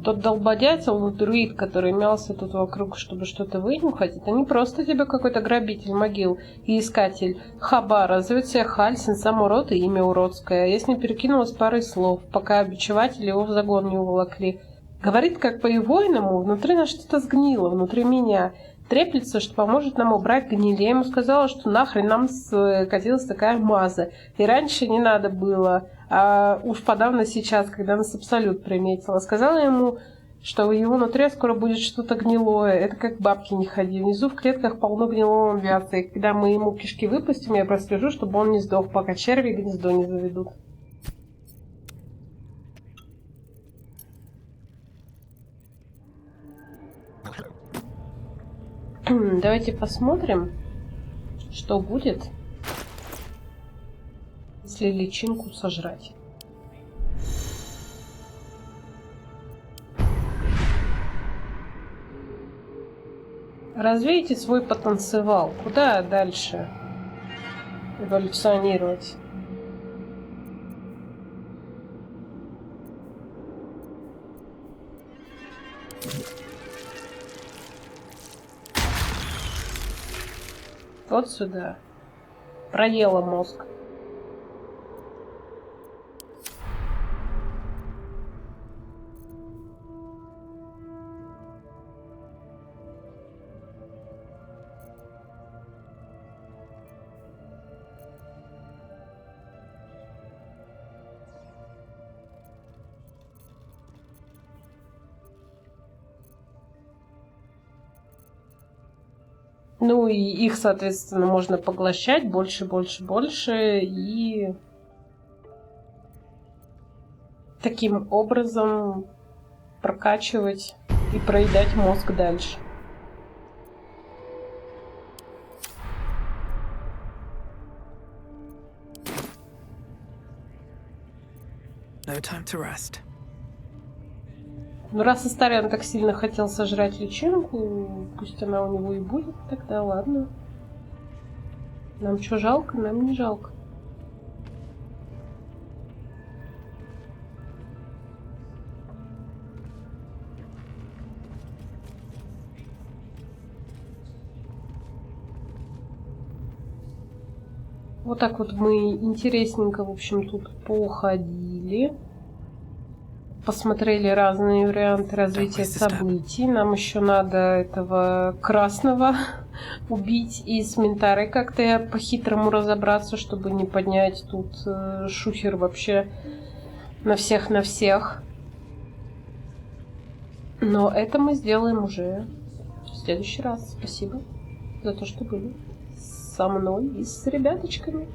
Тот долбодятел, друид, который мялся тут вокруг, чтобы что-то вынюхать, это не просто тебе какой-то грабитель могил и искатель хабара. Зовет себя Хальсин, сам урод и имя уродское. Я с ним перекинулась парой слов, пока обичеватели его в загон не уволокли. Говорит, как по-воиному, внутри нас что-то сгнило, внутри меня. Треплется, что поможет нам убрать гниль. Я ему сказала, что нахрен нам скатилась такая маза. И раньше не надо было, а уж подавно сейчас, когда нас абсолют приметила. Сказала ему, что в его внутри скоро будет что-то гнилое. Это как к бабке не ходи. Внизу в клетках полно гнилого мяса. И когда мы ему кишки выпустим, я прослежу, чтобы он не сдох, пока черви гнездо не заведут. Давайте посмотрим, что будет, если личинку сожрать. Развейте свой потенциал. Куда дальше эволюционировать? Вот сюда. Проела мозг. Ну и их, соответственно, можно поглощать больше, больше, больше и таким образом прокачивать и проедать мозг дальше. No time to rest. Ну, раз Астарион так сильно хотел сожрать личинку, пусть она у него и будет, тогда ладно. Нам что, жалко? Нам не жалко. Вот так вот мы интересненько, в общем, тут походили. Посмотрели разные варианты развития событий. Нам еще надо этого красного убить и с Ментарой как-то по-хитрому разобраться, чтобы не поднять тут шухер вообще на всех. Но это мы сделаем уже в следующий раз. Спасибо за то, что были со мной и с ребяточками.